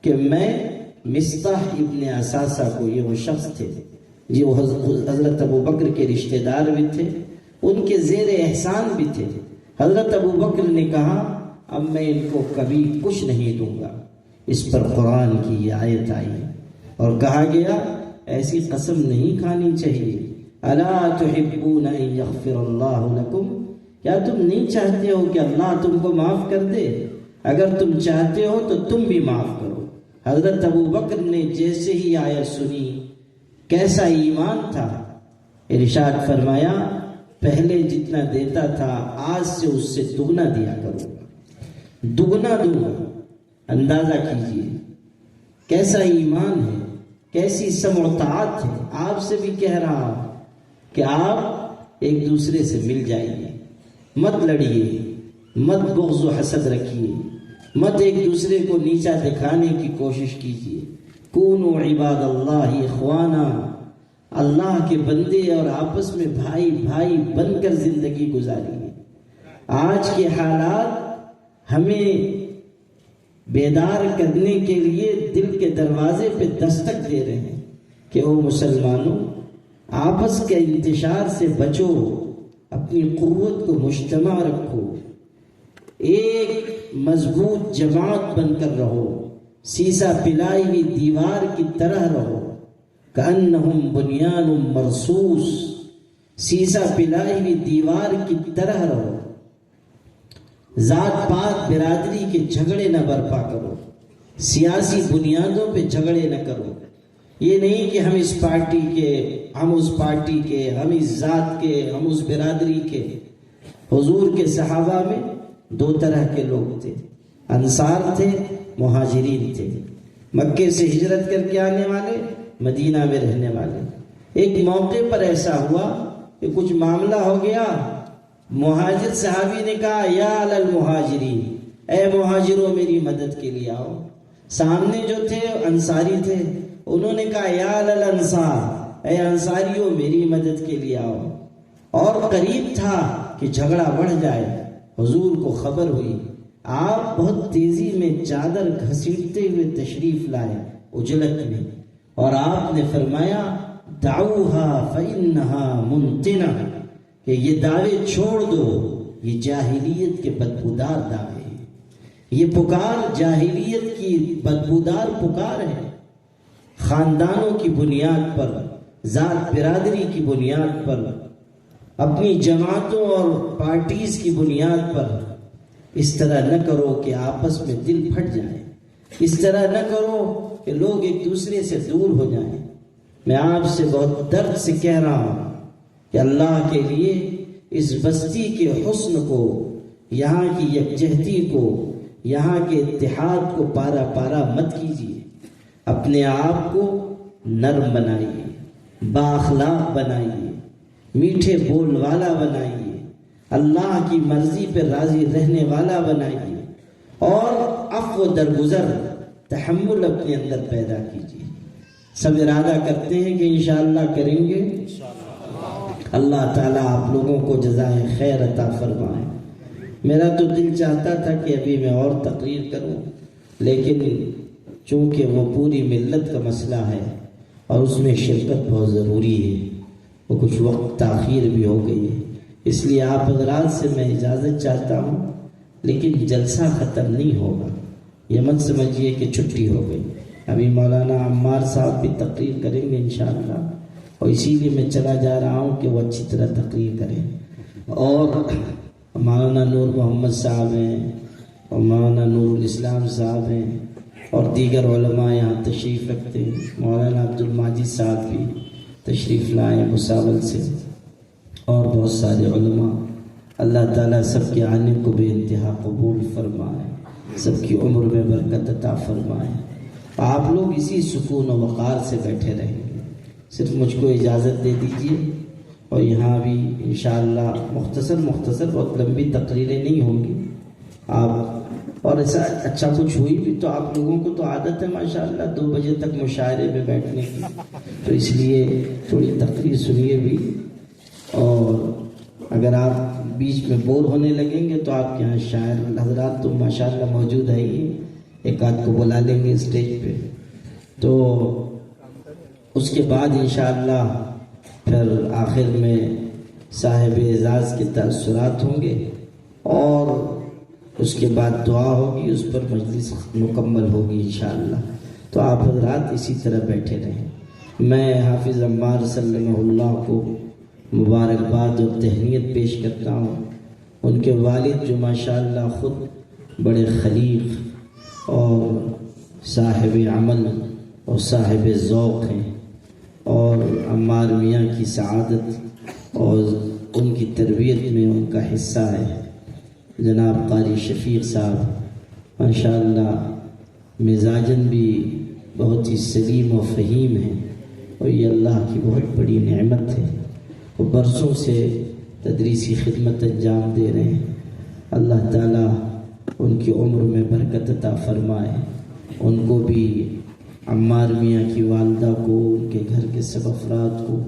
[SPEAKER 1] کہ میں مصطح ابن اساسہ کو، یہ وہ شخص تھے جو حضرت ابو بکر کے رشتہ دار بھی تھے، ان کے زیر احسان بھی تھے۔ حضرت ابو بکر نے کہا اب میں ان کو کبھی کچھ نہیں دوں گا۔ اس پر قرآن کی یہ آیت آئی اور کہا گیا ایسی قسم نہیں کھانی چاہیے۔ الا تحبون ان یغفر اللہ لکم، کیا تم نہیں چاہتے ہو کہ اللہ تم کو معاف کر دے؟ اگر تم چاہتے ہو تو تم بھی معاف کرو۔ حضرت ابو بکر نے جیسے ہی آیت سنی، کیسا ایمان تھا، ارشاد فرمایا پہلے جتنا دیتا تھا آج سے اس سے دگنا دیا کرو، دگنا دوں گا۔ اندازہ کیجئے کیسا ایمان ہے، کیسی سمع و طاعت ہے۔ آپ سے بھی کہہ رہا ہوں کہ آپ ایک دوسرے سے مل جائیے، مت لڑیے، مت بغض و حسد رکھیے، مت ایک دوسرے کو نیچا دکھانے کی کوشش کیجیے۔ کونوا عباد اللہ اخوانا، اللہ کے بندے اور آپس میں بھائی بھائی بن کر زندگی گزاریے۔ آج کے حالات ہمیں بیدار کرنے کے لیے دل کے دروازے پہ دستک دے رہے ہیں کہ او مسلمانوں، آپس کے انتشار سے بچو، اپنی قوت کو مجتمع رکھو، ایک مضبوط جماعت بن کر رہو، سیسا پلائی ہوئی دیوار کی طرح رہو، کأنہم بنیان مرصوص، سیسا پلائی ہوئی دیوار کی طرح رہو۔ ذات پات برادری کے جھگڑے نہ برپا کرو، سیاسی بنیادوں پہ جھگڑے نہ کرو۔ یہ نہیں کہ ہم اس پارٹی کے، ہم اس پارٹی کے، ہم اس ذات کے، ہم اس برادری کے۔ حضور کے صحابہ میں دو طرح کے لوگ تھے، انصار تھے، مہاجرین تھے، مکے سے ہجرت کر کے آنے والے، مدینہ میں رہنے والے۔ ایک موقع پر ایسا ہوا کہ کچھ معاملہ ہو گیا، مہاجر صحابی نے کہا یا علی المہاجرین، اے مہاجروں میری مدد کے لیے آؤ۔ سامنے جو تھے انصاری تھے، انہوں نے کہا یا علی الانصار، اے انصاریوں میری مدد کے لیے آؤ۔ اور قریب تھا کہ جھگڑا بڑھ جائے۔ حضور کو خبر ہوئی، آپ بہت تیزی میں چادر گھسیٹتے ہوئے تشریف لائے اجلت میں، اور آپ نے فرمایا دعوها فإنها منتنہ، کہ یہ دعوے چھوڑ دو، یہ جاہلیت کے بدبودار دعوے ہیں، یہ پکار جاہلیت کی بدبودار پکار ہے۔ خاندانوں کی بنیاد پر، ذات برادری کی بنیاد پر، اپنی جماعتوں اور پارٹیز کی بنیاد پر اس طرح نہ کرو کہ آپس میں دل پھٹ جائے، اس طرح نہ کرو کہ لوگ ایک دوسرے سے دور ہو جائیں۔ میں آپ سے بہت درد سے کہہ رہا ہوں کہ اللہ کے لیے اس بستی کے حسن کو، یہاں کی یکجہتی کو، یہاں کے اتحاد کو پارا پارا مت کیجیے۔ اپنے آپ کو نرم بنائیے، بااخلاق بنائیے، میٹھے بول والا بنائیے، اللہ کی مرضی پہ راضی رہنے والا بنائیے، اور عفو درگزر، تحمل اپنے اندر پیدا کیجیے۔ سب ارادہ کرتے ہیں کہ انشاءاللہ کریں گے۔ اللہ تعالیٰ آپ لوگوں کو جزائے خیر عطا فرمائے۔ میرا تو دل چاہتا تھا کہ ابھی میں اور تقریر کروں، لیکن چونکہ وہ پوری ملت کا مسئلہ ہے اور اس میں شرکت بہت ضروری ہے، وہ کچھ وقت تاخیر بھی ہو گئی ہے، اس لیے آپ حضرات سے میں اجازت چاہتا ہوں، لیکن جلسہ ختم نہیں ہوگا، یہ مت سمجھیے کہ چھٹی ہو گئی۔ ابھی مولانا عمار صاحب بھی تقریر کریں گے انشاءاللہ، اور اسی لیے میں چلا جا رہا ہوں کہ وہ اچھی طرح تقریر کریں، اور مولانا نور محمد صاحب ہیں، اور مولانا نور الاسلام صاحب ہیں، اور دیگر علماء یہاں تشریف رکھتے ہیں۔ مولانا عبد الماجد صاحب بھی تشریف لائے مساول سے، اور بہت سارے علماء۔ اللہ تعالیٰ سب کے آنے کو بے انتہا قبول فرمائے، سب کی عمر میں برکت عطا فرمائے۔ آپ لوگ اسی سکون و وقار سے بیٹھے رہیں گے، صرف مجھ کو اجازت دے دیجیے، اور یہاں بھی انشاءاللہ مختصر بہت لمبی تقریریں نہیں ہوں گی۔ آپ اور ایسا اچھا کچھ ہوئی بھی تو آپ لوگوں کو تو عادت ہے ماشاءاللہ 2 بجے تک مشاعرے میں بیٹھنے کی، تو اس لیے تھوڑی تقریر سنیے بھی، اور اگر آپ بیچ میں بور ہونے لگیں گے تو آپ کے یہاں شاعر حضرات تو ماشاءاللہ موجود ہے ہی، ایک آدھ کو بلا لیں گے اسٹیج پہ، تو اس کے بعد انشاءاللہ پھر آخر میں صاحب اعزاز کے تاثرات ہوں گے، اور اس کے بعد دعا ہوگی، اس پر مجلس مکمل ہوگی انشاءاللہ۔ تو آپ حضرات اسی طرح بیٹھے رہیں۔ میں حافظ عمار سلمہ اللہ کو مبارکباد اور تہنیت پیش کرتا ہوں۔ ان کے والد جو ماشاءاللہ خود بڑے خلیق اور صاحب عمل اور صاحب ذوق ہیں، اور عمار میاں کی سعادت اور ان کی تربیت میں ان کا حصہ ہے۔ جناب قاری شفیق صاحب ماشاءاللہ مزاجن بھی بہت ہی سلیم و فہیم ہیں، اور یہ اللہ کی بہت بڑی نعمت ہے۔ وہ برسوں سے تدریسی خدمت انجام دے رہے ہیں۔ اللہ تعالیٰ ان کی عمر میں برکت عطا فرمائے، ان کو بھی، عمار میاں کی والدہ کو، ان کے گھر کے سب افراد کو،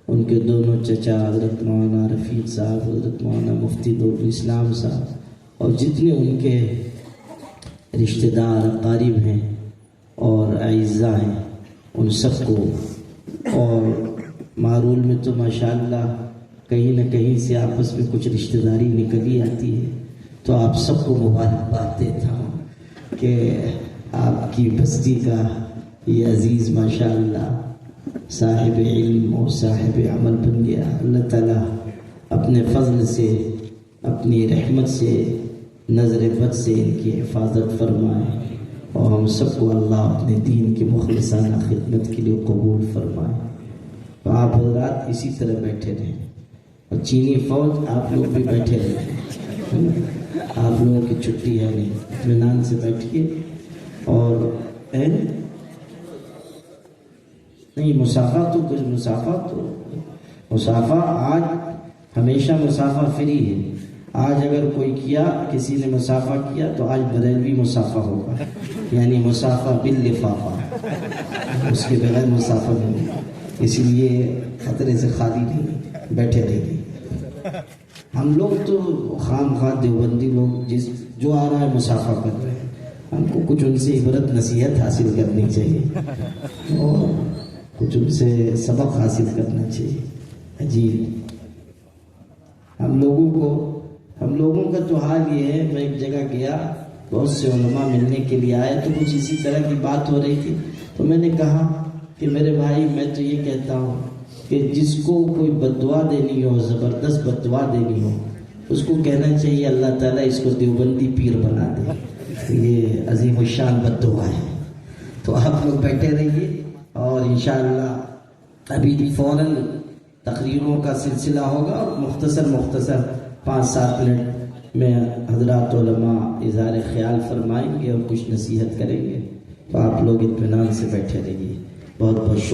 [SPEAKER 1] ان کے دونوں چچا حضرت مولانا رفیق صاحب، حضرت مولانا مفتی نور الاسلام صاحب، اور جتنے ان کے رشتہ دار اقارب ہیں اور اعزاء ہیں، ان سب کو، اور مارول میں تو ماشاءاللہ کہیں نہ کہیں سے آپس میں کچھ رشتہ داری نکل ہی آتی ہے، تو آپ سب کو مبارکباد دیتا ہوں کہ آپ کی بستی کا یہ عزیز ماشاءاللہ صاحب علم اور صاحب عمل بن گیا۔ اللہ تعالیٰ اپنے فضل سے، اپنی رحمت سے، نظر بد سے ان کی حفاظت فرمائے، اور ہم سب کو اللہ اپنے دین کی مخلصانہ خدمت کے لیے قبول فرمائے۔ تو آپ حضرات اسی طرح بیٹھے رہیں، اور چینی فوج آپ لوگ بھی بیٹھے رہیں، آپ لوگوں کی چھٹی ہے نہیں، اطمینان سے بیٹھیے۔ اور نہیں مسافہ تو کچھ مسافہ آج ہمیشہ مسافہ فری ہے۔ آج اگر کوئی کیا، کسی نے مسافہ کیا تو آج بریلوی مسافہ ہوگا، یعنی مسافہ باللفافہ، اس کے بغیر مسافہ نہیں ہوگا، اس لیے خطرے سے خالی نہیں، بیٹھے رہیے۔ ہم لوگ تو خام خواہ دیوبندی لوگ جو آ رہا ہے مسافہ کر رہے ہیں، ہم کو کچھ ان سے عبرت نصیحت حاصل کرنی چاہیے، اور کچھ ان سے سبق حاصل کرنا چاہیے۔ جی ہم لوگوں کا تو حال یہ ہے. میں ایک جگہ گیا, بہت سے علماء ملنے کے لیے آئے, تو کچھ اسی طرح کی بات ہو رہی تھی. تو میں نے کہا کہ میرے بھائی, میں تو یہ کہتا ہوں کہ جس کو کوئی بددعا دینی ہو, زبردست بددعا دینی ہو, اس کو کہنا چاہیے اللہ تعالیٰ اس کو دیوبندی پیر بنا دے. یہ عظیم الشان بددعا ہے. تو آپ لوگ بیٹھے رہیے, اور انشاءاللہ ابھی فوراً تقریروں کا سلسلہ ہوگا, اور مختصر 5-7 منٹ میں حضرات علماء اظہار خیال فرمائیں گے اور کچھ نصیحت کریں گے. تو آپ لوگ اطمینان سے بیٹھے رہیے. بہت بہت شکریہ.